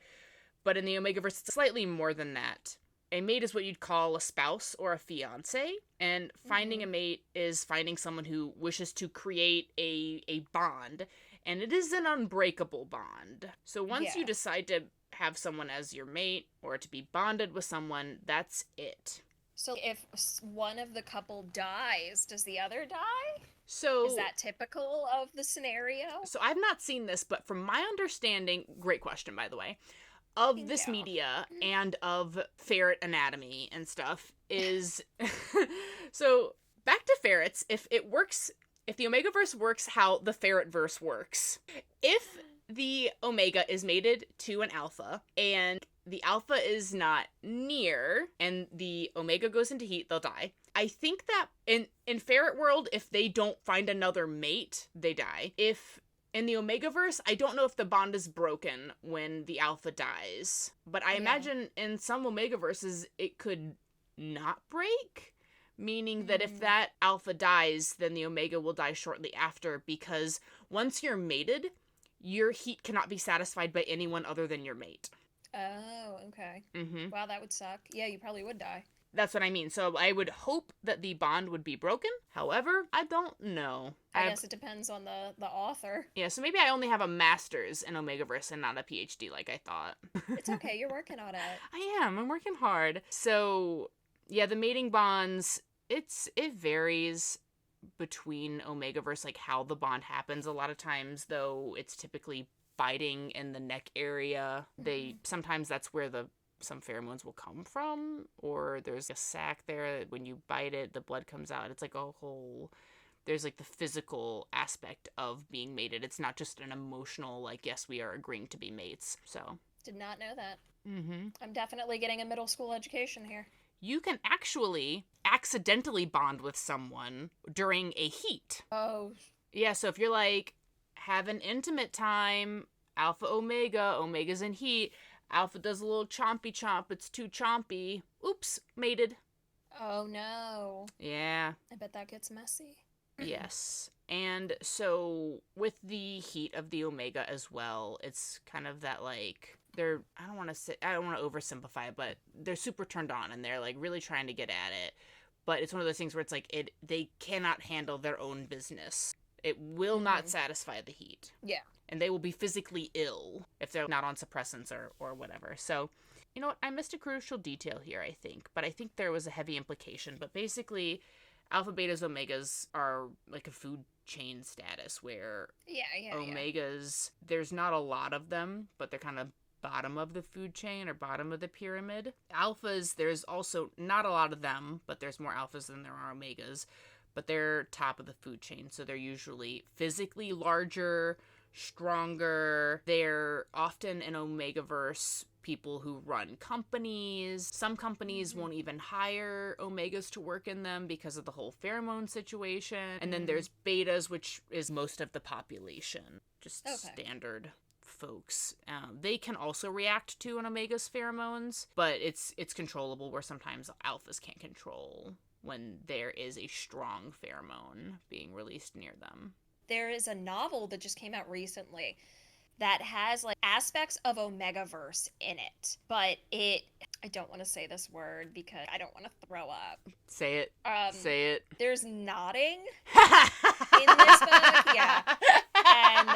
but in the Omegaverse, it's slightly more than that. A mate is what you'd call a spouse or a fiancé, and finding a mate is finding someone who wishes to create a bond, and it is an unbreakable bond. So, once you decide to have someone as your mate or to be bonded with someone, that's it. So if one of the couple dies, does the other die? So is that typical of the scenario? So I've not seen this, but from my understanding, great question, by the way, of this media and of ferret anatomy and stuff is, so back to ferrets. If the Omegaverse works how the ferretverse works, if the Omega is mated to an alpha and the alpha is not near and the Omega goes into heat, they'll die. I think that in ferret world, if they don't find another mate, they die. If in the Omegaverse, I don't know if the bond is broken when the alpha dies, but I imagine in some Omegaverses it could not break, meaning that if that alpha dies, then the Omega will die shortly after, because once you're mated, your heat cannot be satisfied by anyone other than your mate. Oh, okay. Mm-hmm. Wow, that would suck. Yeah, you probably would die. That's what I mean. So I would hope that the bond would be broken. However, I don't know. I guess it depends on the author. Yeah, so maybe I only have a master's in Omegaverse and not a PhD like I thought. It's okay. You're working on it. I am. I'm working hard. So, yeah, the mating bonds, it varies between Omegaverse, like how the bond happens. A lot of times, though, it's typically biting in the neck area. Sometimes that's where some pheromones will come from, or there's a sac there that when you bite it, the blood comes out. It's like a whole, there's like the physical aspect of being mated. It's not just an emotional, like, yes, we are agreeing to be mates. So. Did not know that. Mm-hmm. I'm definitely getting a middle school education here. You can actually accidentally bond with someone during a heat. Oh. Yeah, so if you're like, have an intimate time, Alpha Omega, Omega's in heat, Alpha does a little chompy chomp, it's too chompy. Oops, mated. Oh no. Yeah. I bet that gets messy. Yes. And so with the heat of the Omega as well, it's kind of that like, I don't want to oversimplify it, but they're super turned on and they're like really trying to get at it. But it's one of those things where it's like they cannot handle their own business. It will not satisfy the heat. Yeah. And they will be physically ill if they're not on suppressants or whatever. So, you know what? I missed a crucial detail here, I think. But I think there was a heavy implication. But basically, alpha, betas, omegas are like a food chain status where omegas, there's not a lot of them, but they're kind of bottom of the food chain or bottom of the pyramid. Alphas, there's also not a lot of them, but there's more alphas than there are omegas. But they're top of the food chain. So they're usually physically larger, stronger. They're often in Omegaverse people who run companies. Some companies won't even hire omegas to work in them because of the whole pheromone situation. And then there's betas, which is most of the population. Just standard folks. They can also react to an omega's pheromones, but it's controllable, where sometimes alphas can't control when there is a strong pheromone being released near them. There is a novel that just came out recently that has like aspects of Omegaverse in it, but I don't want to say this word because I don't want to throw up. Say it. Say it. There's nodding in this book, yeah. And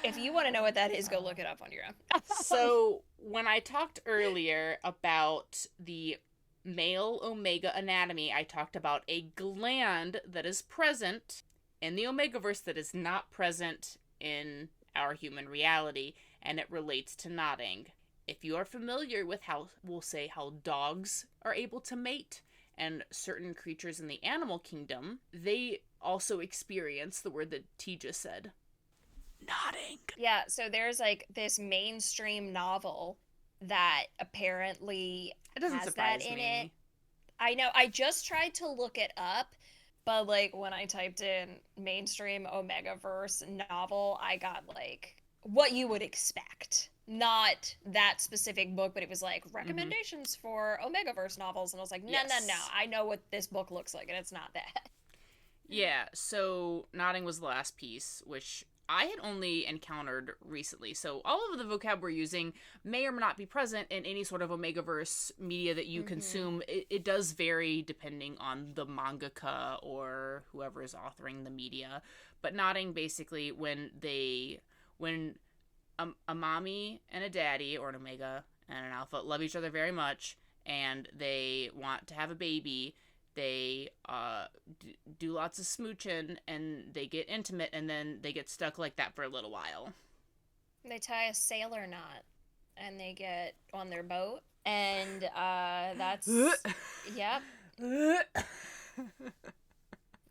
if you want to know what that is, go look it up on your own. So when I talked earlier about the male omega anatomy, I talked about a gland that is present in the Omegaverse that is not present in our human reality, and it relates to nodding. If you are familiar with how dogs are able to mate and certain creatures in the animal kingdom, they also experience the word that T just said, nodding. Yeah, so there's like this mainstream novel that apparently has that in it. I know, I just tried to look it up, but like when I typed in mainstream Omegaverse novel, I got like what you would expect. Not that specific book, but it was like recommendations for Omegaverse novels, and I was like, no, I know what this book looks like, and it's not that. Yeah, so nodding was the last piece, which I had only encountered recently. So all of the vocab we're using may or may not be present in any sort of Omegaverse media that you consume. It does vary depending on the mangaka or whoever is authoring the media. But nodding, basically, when a mommy and a daddy, or an omega and an alpha, love each other very much, and they want to have a baby, they do lots of smooching, and they get intimate, and then they get stuck like that for a little while. They tie a sailor knot, and they get on their boat, and that's... Yep.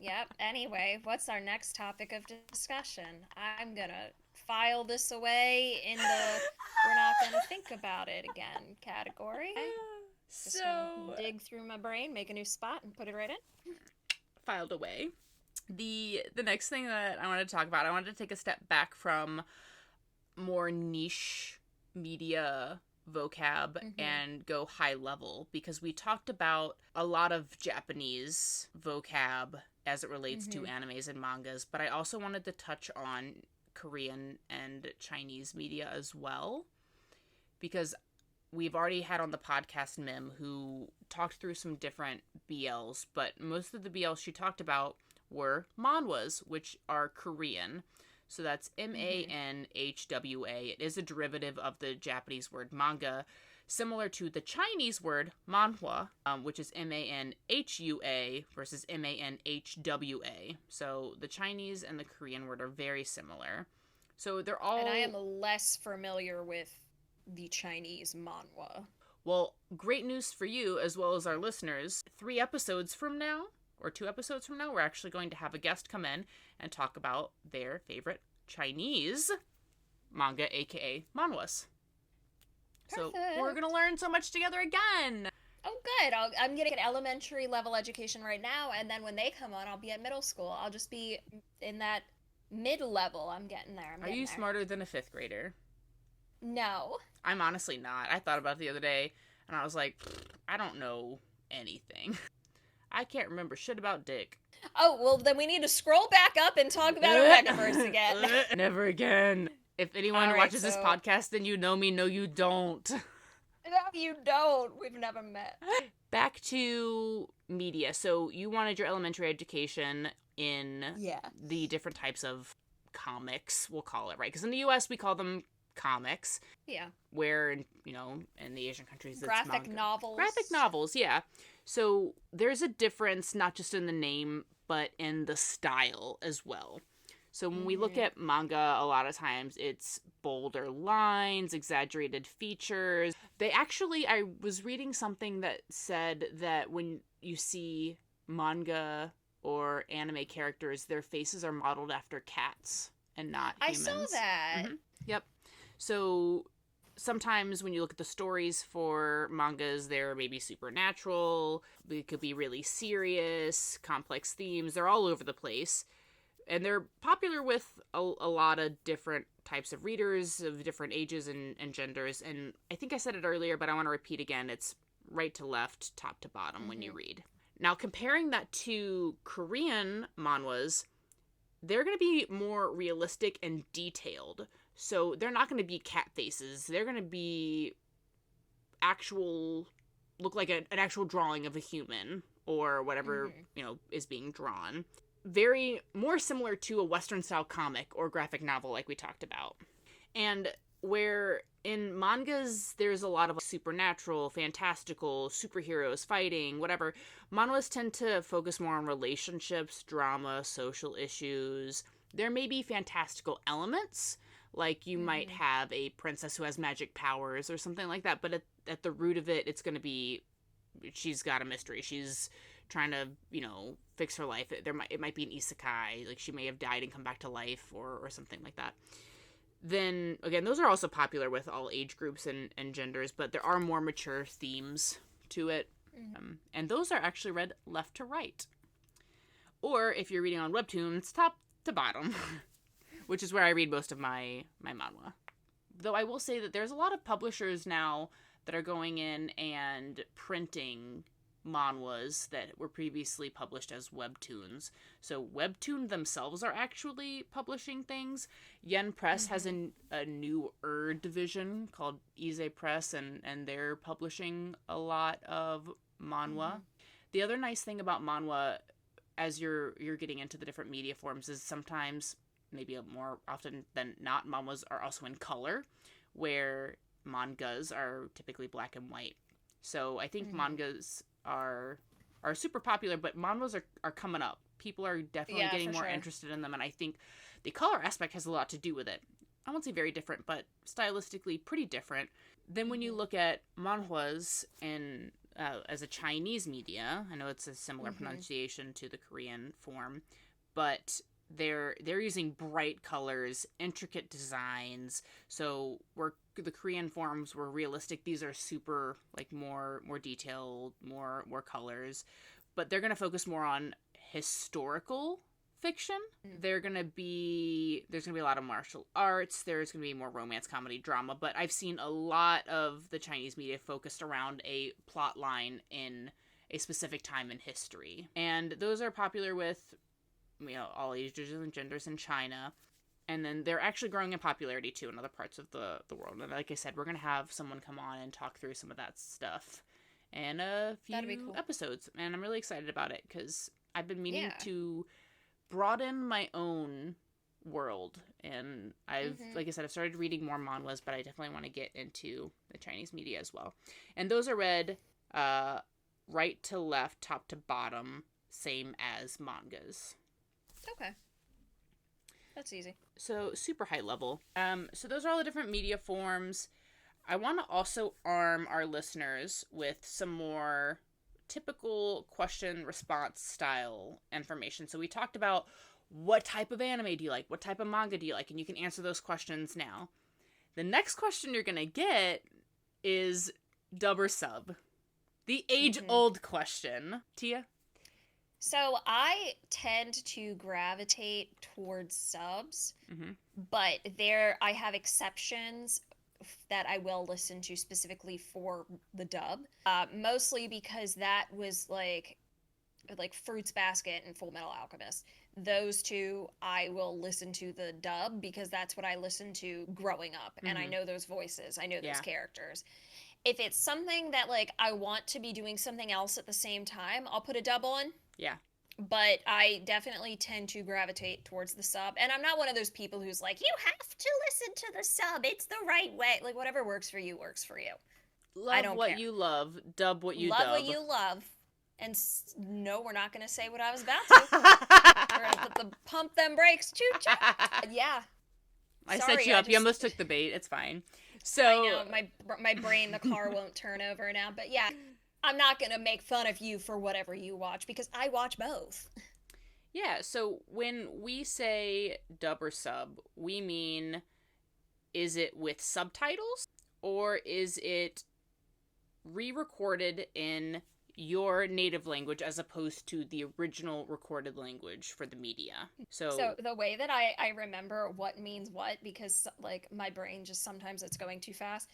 Yep. Anyway, what's our next topic of discussion? I'm gonna file this away in the we're not gonna think about it again category. Just gonna dig through my brain, make a new spot, and put it right in. Filed away. The next thing that I wanted to talk about, I wanted to take a step back from more niche media vocab and go high level, because we talked about a lot of Japanese vocab as it relates to animes and mangas, but I also wanted to touch on Korean and Chinese media as well, because we've already had on the podcast Mim, who talked through some different BLs, but most of the BLs she talked about were manhwas, which are Korean. So that's Manhwa. It is a derivative of the Japanese word manga, similar to the Chinese word manhua, which is Manhua versus Manhwa. So the Chinese and the Korean word are very similar. So they're all... And I am less familiar with the Chinese manhwa. Well, great news for you as well as our listeners. 3 episodes from now, or 2 episodes from now, we're actually going to have a guest come in and talk about their favorite Chinese manga, aka manhwas. So we're going to learn so much together again. Oh, good. I'm getting an elementary level education right now, and then when they come on, I'll be at middle school. I'll just be in that mid-level. I'm getting there. Are you smarter than a 5th grader? No. I'm honestly not. I thought about it the other day, and I was like, I don't know anything. I can't remember shit about dick. Oh, well, then we need to scroll back up and talk about Omegaverse again. Never again. If anyone watches this podcast, then you know me. No, you don't. No, you don't. We've never met. Back to media. So you wanted your elementary education in the different types of comics, we'll call it, right? Because in the U.S., we call them comics. Yeah. Where, in the Asian countries, it's graphic manga. novels. Graphic novels, yeah. So there's a difference, not just in the name, but in the style as well. So when we look at manga, a lot of times it's bolder lines, exaggerated features. I was reading something that said that when you see manga or anime characters, their faces are modeled after cats and not humans. I saw that. Yep. So sometimes when you look at the stories for mangas, they're maybe supernatural. It could be really serious, complex themes. They're all over the place. And they're popular with a lot of different types of readers of different ages and genders. And I think I said it earlier, but I want to repeat again. It's right to left, top to bottom when you read. Now, comparing that to Korean manhwas, they're going to be more realistic and detailed. So they're not going to be cat faces. They're going to be look like an actual drawing of a human or whatever, is being drawn. Very more similar to a Western style comic or graphic novel like we talked about. And where in mangas there's a lot of supernatural, fantastical, superheroes fighting, whatever, manhwas tend to focus more on relationships, drama, social issues. There may be fantastical elements, like you might have a princess who has magic powers or something like that, but at the root of it, it's going to be she's got a mystery. She's trying to, fix her life. It might be an isekai, like she may have died and come back to life or something like that. Then, again, those are also popular with all age groups and genders, but there are more mature themes to it. And those are actually read left to right. Or, if you're reading on webtoons, top to bottom, which is where I read most of my manhwa. Though I will say that there's a lot of publishers now that are going in and printing manhwas that were previously published as webtoons. So Webtoon themselves are actually publishing things. Yen Press has a newer division called Ize Press, and they're publishing a lot of manhwa. The other nice thing about manhwa, as you're getting into the different media forms, is sometimes, maybe more often than not, manhwas are also in color, where mangas are typically black and white. So I think mangas are super popular, but manhwas are coming up. People are definitely getting more interested in them, and I think the color aspect has a lot to do with it. I won't say very different, but stylistically pretty different. Then when you look at manhwas in as a Chinese media. I know it's a similar pronunciation to the Korean form, but they're using bright colors, intricate designs. So where the Korean forms were realistic, these are super like more detailed, more colors. But they're gonna focus more on historical fiction. There's gonna be a lot of martial arts. There's gonna be more romance, comedy, drama. But I've seen a lot of the Chinese media focused around a plot line in a specific time in history, and those are popular with all ages and genders in China. And then they're actually growing in popularity too in other parts of the world. And like I said, we're gonna have someone come on and talk through some of that stuff in a few episodes, and I'm really excited about it because I've been meaning to broaden my own world, and I've like I said, I've started reading more manhwas, but I definitely want to get into the Chinese media as well. And those are read right to left, top to bottom, same as mangas. Okay. That's easy. So super high level. So those are all the different media forms. I want to also arm our listeners with some more typical question response style information. So we talked about what type of anime do you like? What type of manga do you like? And you can answer those questions now. The next question you're going to get is dub or sub. The age-old question. Tia? So I tend to gravitate towards subs, but I have exceptions that I will listen to specifically for the dub. Mostly because that was like Fruits Basket and Full Metal Alchemist. Those two I will listen to the dub because that's what I listened to growing up, and I know those voices, I know those characters. If it's something that like I want to be doing something else at the same time, I'll put a dub on. Yeah. But I definitely tend to gravitate towards the sub. And I'm not one of those people who's like, you have to listen to the sub. It's the right way. Like, whatever works for you, works for you. Love what you love. Dub what you dub. Love what you love. And no, we're not going to say what I was about to. We're going to put pump them brakes. Choo-choo. Yeah. I set you up. You almost took the bait. It's fine. So I know. My brain, the car won't turn over now. But yeah. I'm not going to make fun of you for whatever you watch, because I watch both. Yeah, so when we say dub or sub, we mean, is it with subtitles, or is it re-recorded in your native language as opposed to the original recorded language for the media? So the way that I remember what means what, because like my brain just sometimes it's going too fast.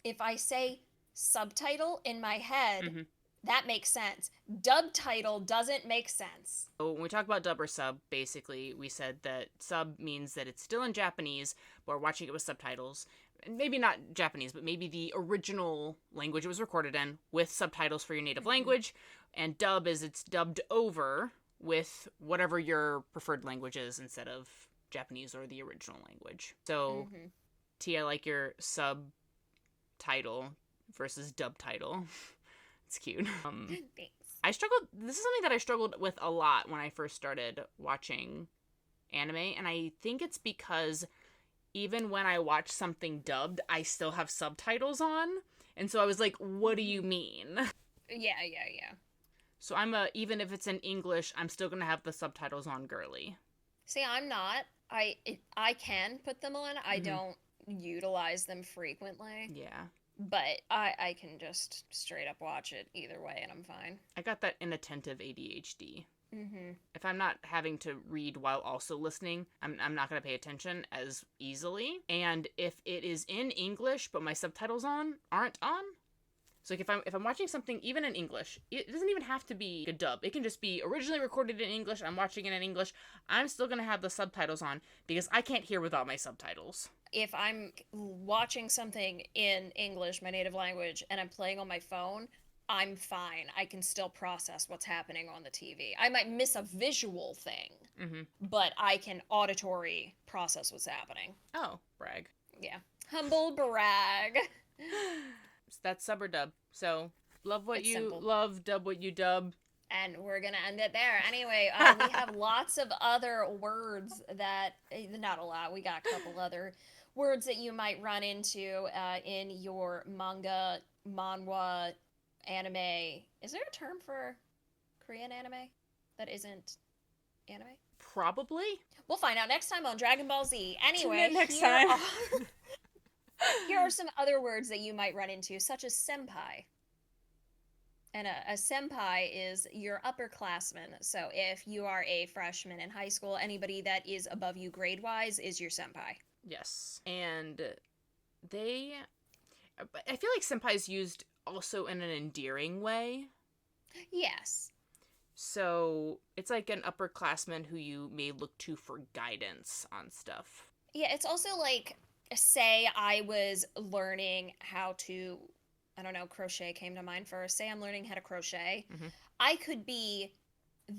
If I say subtitle in my head, that makes sense. Dub title doesn't make sense. So when we talk about dub or sub, basically we said that sub means that it's still in Japanese, but we're watching it with subtitles. Maybe not Japanese, but maybe the original language it was recorded in with subtitles for your native language. And dub is it's dubbed over with whatever your preferred language is instead of Japanese or the original language. So, Tia, I like your subtitle versus dub title. It's cute. Thanks. This is something that I struggled with a lot when I first started watching anime, and I think it's because even when I watch something dubbed, I still have subtitles on, and so I was like, what do you mean? Yeah. So even if it's in English, I'm still gonna have the subtitles on girly. See, I'm not. I can put them on. I don't utilize them frequently. Yeah. But I can just straight up watch it either way, and I'm fine. I got that inattentive ADHD. If I'm not having to read while also listening, I'm not going to pay attention as easily. And if it is in English, but my subtitles aren't on, so like if I'm watching something even in English, it doesn't even have to be a dub. It can just be originally recorded in English. I'm watching it in English. I'm still going to have the subtitles on because I can't hear without my subtitles. If I'm watching something in English, my native language, and I'm playing on my phone, I'm fine. I can still process what's happening on the TV. I might miss a visual thing, but I can auditory process what's happening. Oh, brag. Yeah. Humble brag. That's sub or dub. So, love what you love, dub what you dub. And we're going to end it there. Anyway, we have lots of other words that, not a lot, we got a couple other words that you might run into in your manga, manhwa, anime. Is there a term for Korean anime that isn't anime? Probably. We'll find out next time on Dragon Ball Z. Anyway, Tune in next time. Here are some other words that you might run into, such as senpai. And a senpai is your upperclassman. So if you are a freshman in high school, anybody that is above you grade-wise is your senpai. Yes. And I feel like senpai is used also in an endearing way. Yes. So it's like an upperclassman who you may look to for guidance on stuff. Yeah, it's also like, say I was learning how to, I don't know, crochet came to mind first. Say I'm learning how to crochet. Mm-hmm. I could be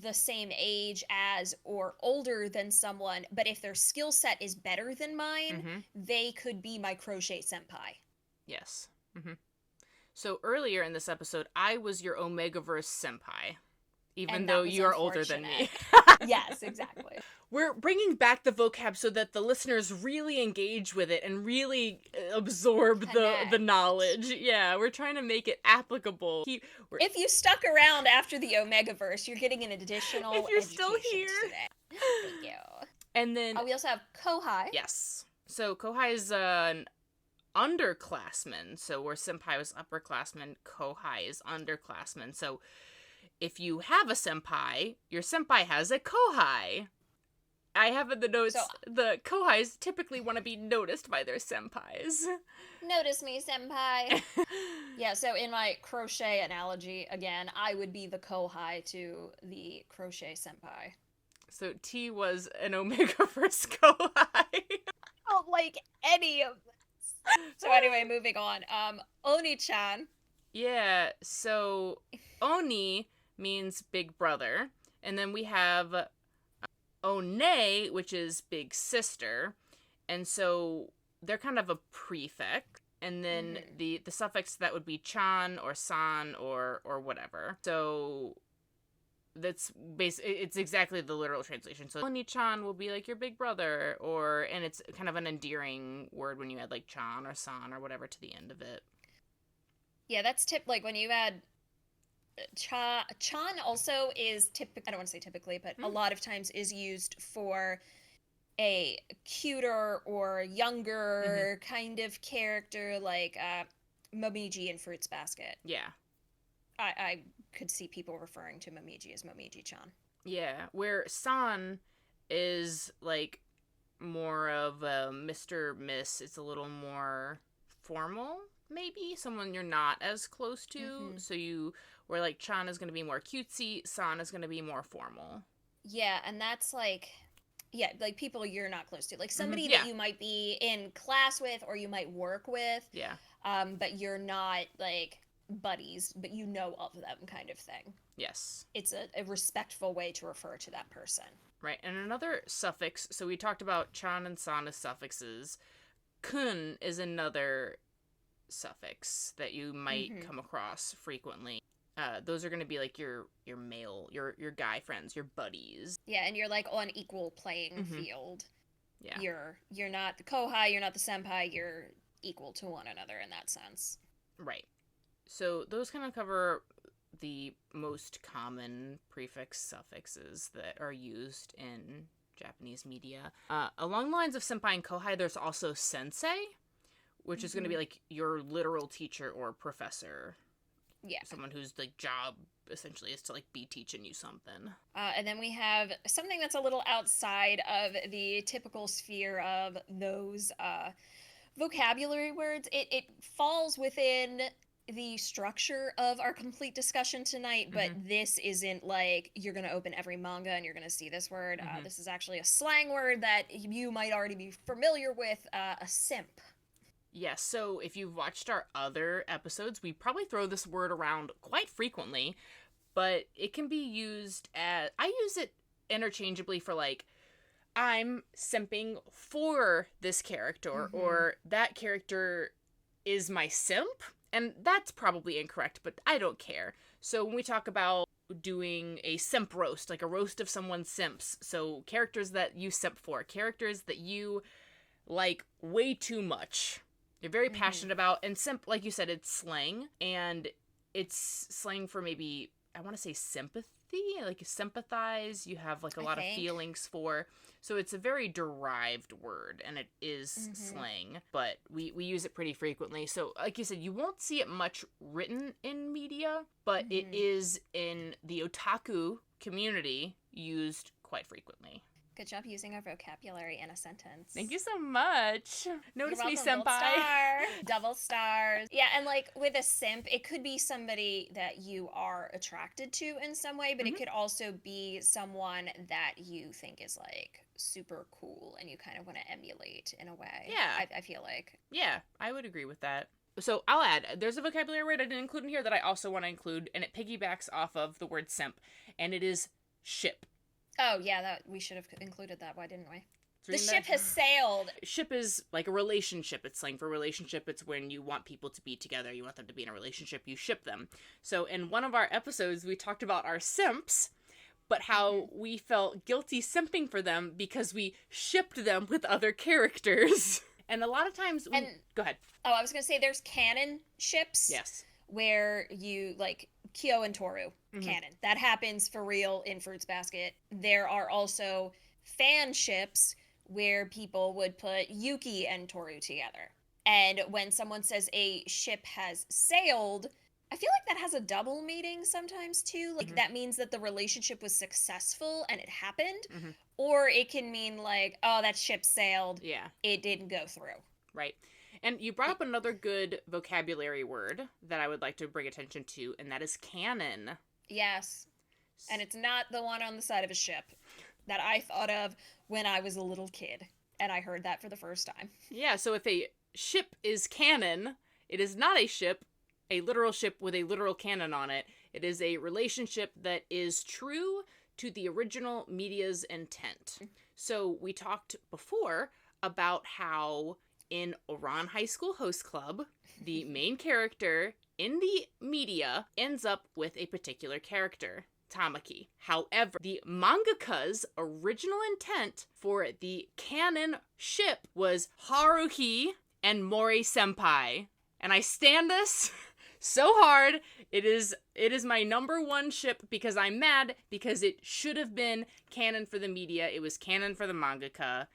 the same age as or older than someone, but if their skill set is better than mine, they could be my crochet senpai. Yes. Mm-hmm. So earlier in this episode, I was your Omegaverse senpai, even though you are older than me. Yes, exactly. We're bringing back the vocab so that the listeners really engage with it and really absorb the knowledge. Yeah, we're trying to make it applicable. If you stuck around after the Omegaverse, you're getting an additional if you're still here today. Thank you. And then we also have Kohai. Yes. So Kohai is an underclassman. So where senpai was upperclassman, Kohai is underclassman. So if you have a senpai, your senpai has a Kohai. I have in the notes, the Kohais typically want to be noticed by their senpais. Notice me, senpai. Yeah, so in my crochet analogy, again, I would be the Kohai to the crochet senpai. So T was an Omegaverse Kohai. I don't like any of this. So anyway, moving on. Oni-chan. Yeah, so Oni means big brother. And then we have One, which is big sister, and so they're kind of a prefix, and then the suffix that would be chan or san or whatever. So that's it's exactly the literal translation. So Oni-chan will be like your big brother, and it's kind of an endearing word when you add like chan or san or whatever to the end of it. Yeah, that's like when you add chan also is I don't want to say typically, but a lot of times is used for a cuter or younger kind of character, like Momiji in Fruits Basket. Yeah. I could see people referring to Momiji as Momiji-chan. Yeah, where san is like more of a Mr. Miss. It's a little more formal, maybe someone you're not as close to. So where like chan is going to be more cutesy, san is going to be more formal. Yeah, and that's like people you're not close to, like somebody that you might be in class with or you might work with. Yeah. But you're not like buddies, but you know of them, kind of thing. Yes. It's a respectful way to refer to that person. Right, and another suffix. So we talked about chan and san as suffixes. Kun is another suffix that you might come across frequently. Those are going to be like your male, your guy friends, your buddies. Yeah, and you're like on equal playing field. Yeah. You're not the Kohai, you're not the senpai, you're equal to one another in that sense. Right. So those kind of cover the most common prefix suffixes that are used in Japanese media. Along the lines of senpai and Kohai, there's also sensei, which is going to be like your literal teacher or professor. Yeah. Someone whose like job essentially is to like be teaching you something. And then we have something that's a little outside of the typical sphere of those vocabulary words. It falls within the structure of our complete discussion tonight, but this isn't like you're going to open every manga and you're going to see this word. This is actually a slang word that you might already be familiar with, a simp. Yes, so if you've watched our other episodes, we probably throw this word around quite frequently, but it can be used as, I use it interchangeably for like, I'm simping for this character, or that character is my simp, and that's probably incorrect, but I don't care. So when we talk about doing a simp roast, like a roast of someone's simps, so characters that you simp for, characters that you like way too much, you're very passionate about, and simp, like you said, it's slang, and it's slang for maybe, I want to say sympathy, like sympathize, you have like a lot of feelings for. So it's a very derived word, and it is slang, but we use it pretty frequently. So like you said, you won't see it much written in media, but it is in the otaku community used quite frequently. Good job using our vocabulary in a sentence. Thank you so much. Notice me, senpai. Gold star, double stars. Yeah, and like with a simp, it could be somebody that you are attracted to in some way, but it could also be someone that you think is like super cool and you kind of want to emulate in a way. Yeah. I feel like. Yeah, I would agree with that. So I'll add, there's a vocabulary word I didn't include in here that I also want to include, and it piggybacks off of the word simp, and it is ship. Oh, yeah, that we should have included that. Why didn't we? The ship has sailed. Ship is like a relationship. It's slang for relationship. It's when you want people to be together. You want them to be in a relationship. You ship them. So in one of our episodes, we talked about our simps, but how we felt guilty simping for them because we shipped them with other characters. And a lot of times... Go ahead. Oh, I was going to say there's canon ships. Yes. Where you, like, Kyo and Toru, canon. That happens for real in Fruits Basket. There are also fan ships where people would put Yuki and Toru together. And when someone says a ship has sailed, I feel like that has a double meaning sometimes too. Like that means that the relationship was successful and it happened. Or it can mean like, oh, that ship sailed. Yeah. It didn't go through. Right. And you brought up another good vocabulary word that I would like to bring attention to, and that is canon. Yes. And it's not the one on the side of a ship that I thought of when I was a little kid, and I heard that for the first time. Yeah, so if a ship is canon, it is not a ship, a literal ship with a literal canon on it. It is a relationship that is true to the original media's intent. So we talked before about how in Ouran High School Host Club, the main character in the media ends up with a particular character, Tamaki. However, the mangaka's original intent for the canon ship was Haruhi and Mori Senpai. And I stand this so hard. It is my number one ship because I'm mad because it should have been canon for the media. It was canon for the mangaka.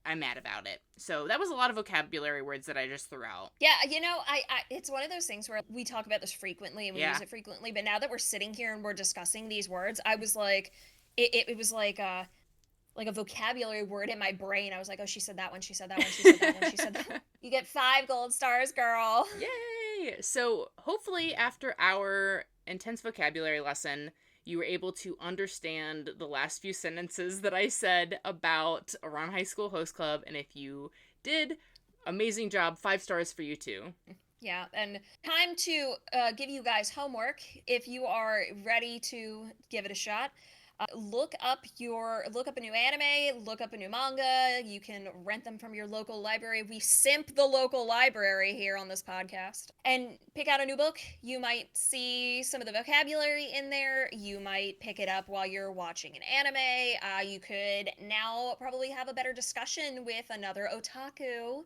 I'm mad about it. So that was a lot of vocabulary words that I just threw out. Yeah, you know, I it's one of those things where we talk about this frequently and we use it frequently, but now that we're sitting here and we're discussing these words, I was like, it was like a vocabulary word in my brain. I was like, oh, she said that one, she said that one, she said that one, she said that one. You get 5 gold stars, girl. Yay! So hopefully after our intense vocabulary lesson, you were able to understand the last few sentences that I said about Ouran High School Host Club, and if you did, amazing job, 5 stars for you too. Yeah, and time to give you guys homework. If you are ready to give it a shot, look up a new anime, look up a new manga. You can rent them from your local library. We simp the local library here on this podcast. And pick out a new book. You might see some of the vocabulary in there. You might pick it up while you're watching an anime. You could now probably have a better discussion with another otaku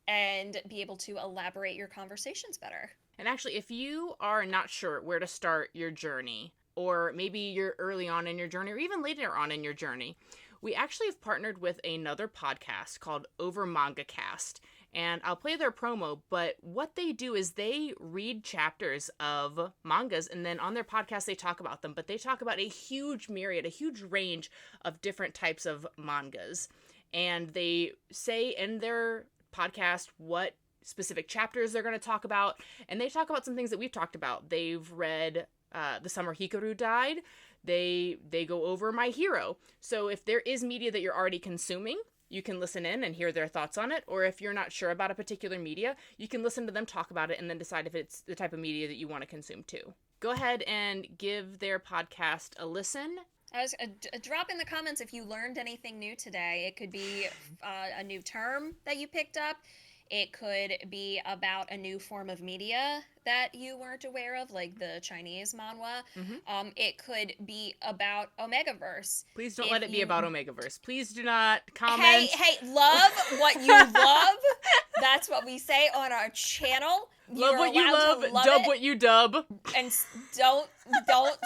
and be able to elaborate your conversations better. And actually, if you are not sure where to start your journey, or maybe you're early on in your journey, or even later on in your journey, we actually have partnered with another podcast called Over Manga Cast. And I'll play their promo, but what they do is they read chapters of mangas, and then on their podcast they talk about them. But they talk about a huge myriad, a huge range of different types of mangas. And they say in their podcast what specific chapters they're going to talk about. And they talk about some things that we've talked about. They've read The Summer Hikaru Died. They go over My Hero. So if there is media that you're already consuming, you can listen in and hear their thoughts on it. Or if you're not sure about a particular media, you can listen to them talk about it and then decide if it's the type of media that you want to consume too. Go ahead and give their podcast a listen. I was drop in the comments if you learned anything new today. It could be a new term that you picked up. It could be about a new form of media that you weren't aware of, like the Chinese manhwa. It could be about Omegaverse. Please don't let it be about Omegaverse. Please do not comment. Hey, love what you love. That's what we say on our channel. Love what you love, dub what you dub. And don't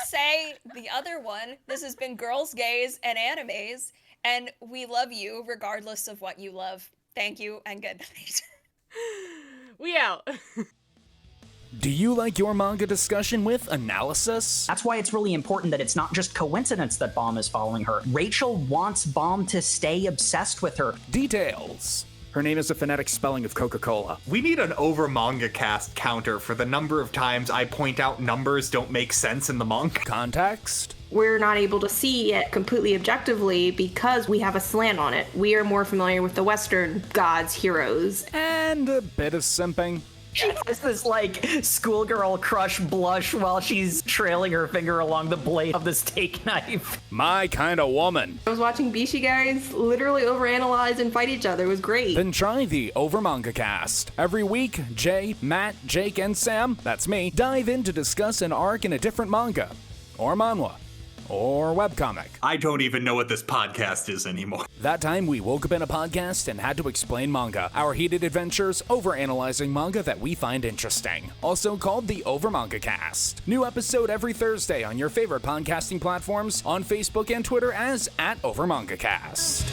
say the other one. This has been Girls, Gays, and Animes, and we love you regardless of what you love. Thank you, and good night. We out. Do you like your manga discussion with analysis? That's why it's really important that it's not just coincidence that Bomb is following her. Rachel wants Bomb to stay obsessed with her. Details. Her name is a phonetic spelling of Coca-Cola. We need an over manga cast counter for the number of times I point out numbers don't make sense in the manga. Context. We're not able to see it completely objectively because we have a slant on it. We are more familiar with the Western gods, heroes. And a bit of simping. She has this, like, schoolgirl crush blush while she's trailing her finger along the blade of the steak knife. My kind of woman. I was watching Bishi guys literally overanalyze and fight each other. It was great. Then try the Over Manga Cast. Every week, Jay, Matt, Jake, and Sam, that's me, dive in to discuss an arc in a different manga, or manhwa, or webcomic. I don't even know what this podcast is anymore. That time we woke up in a podcast and had to explain manga. Our heated adventures over-analyzing manga that we find interesting. Also called the Over Manga Cast. New episode every Thursday on your favorite podcasting platforms, on Facebook and Twitter as @OverMangaCast.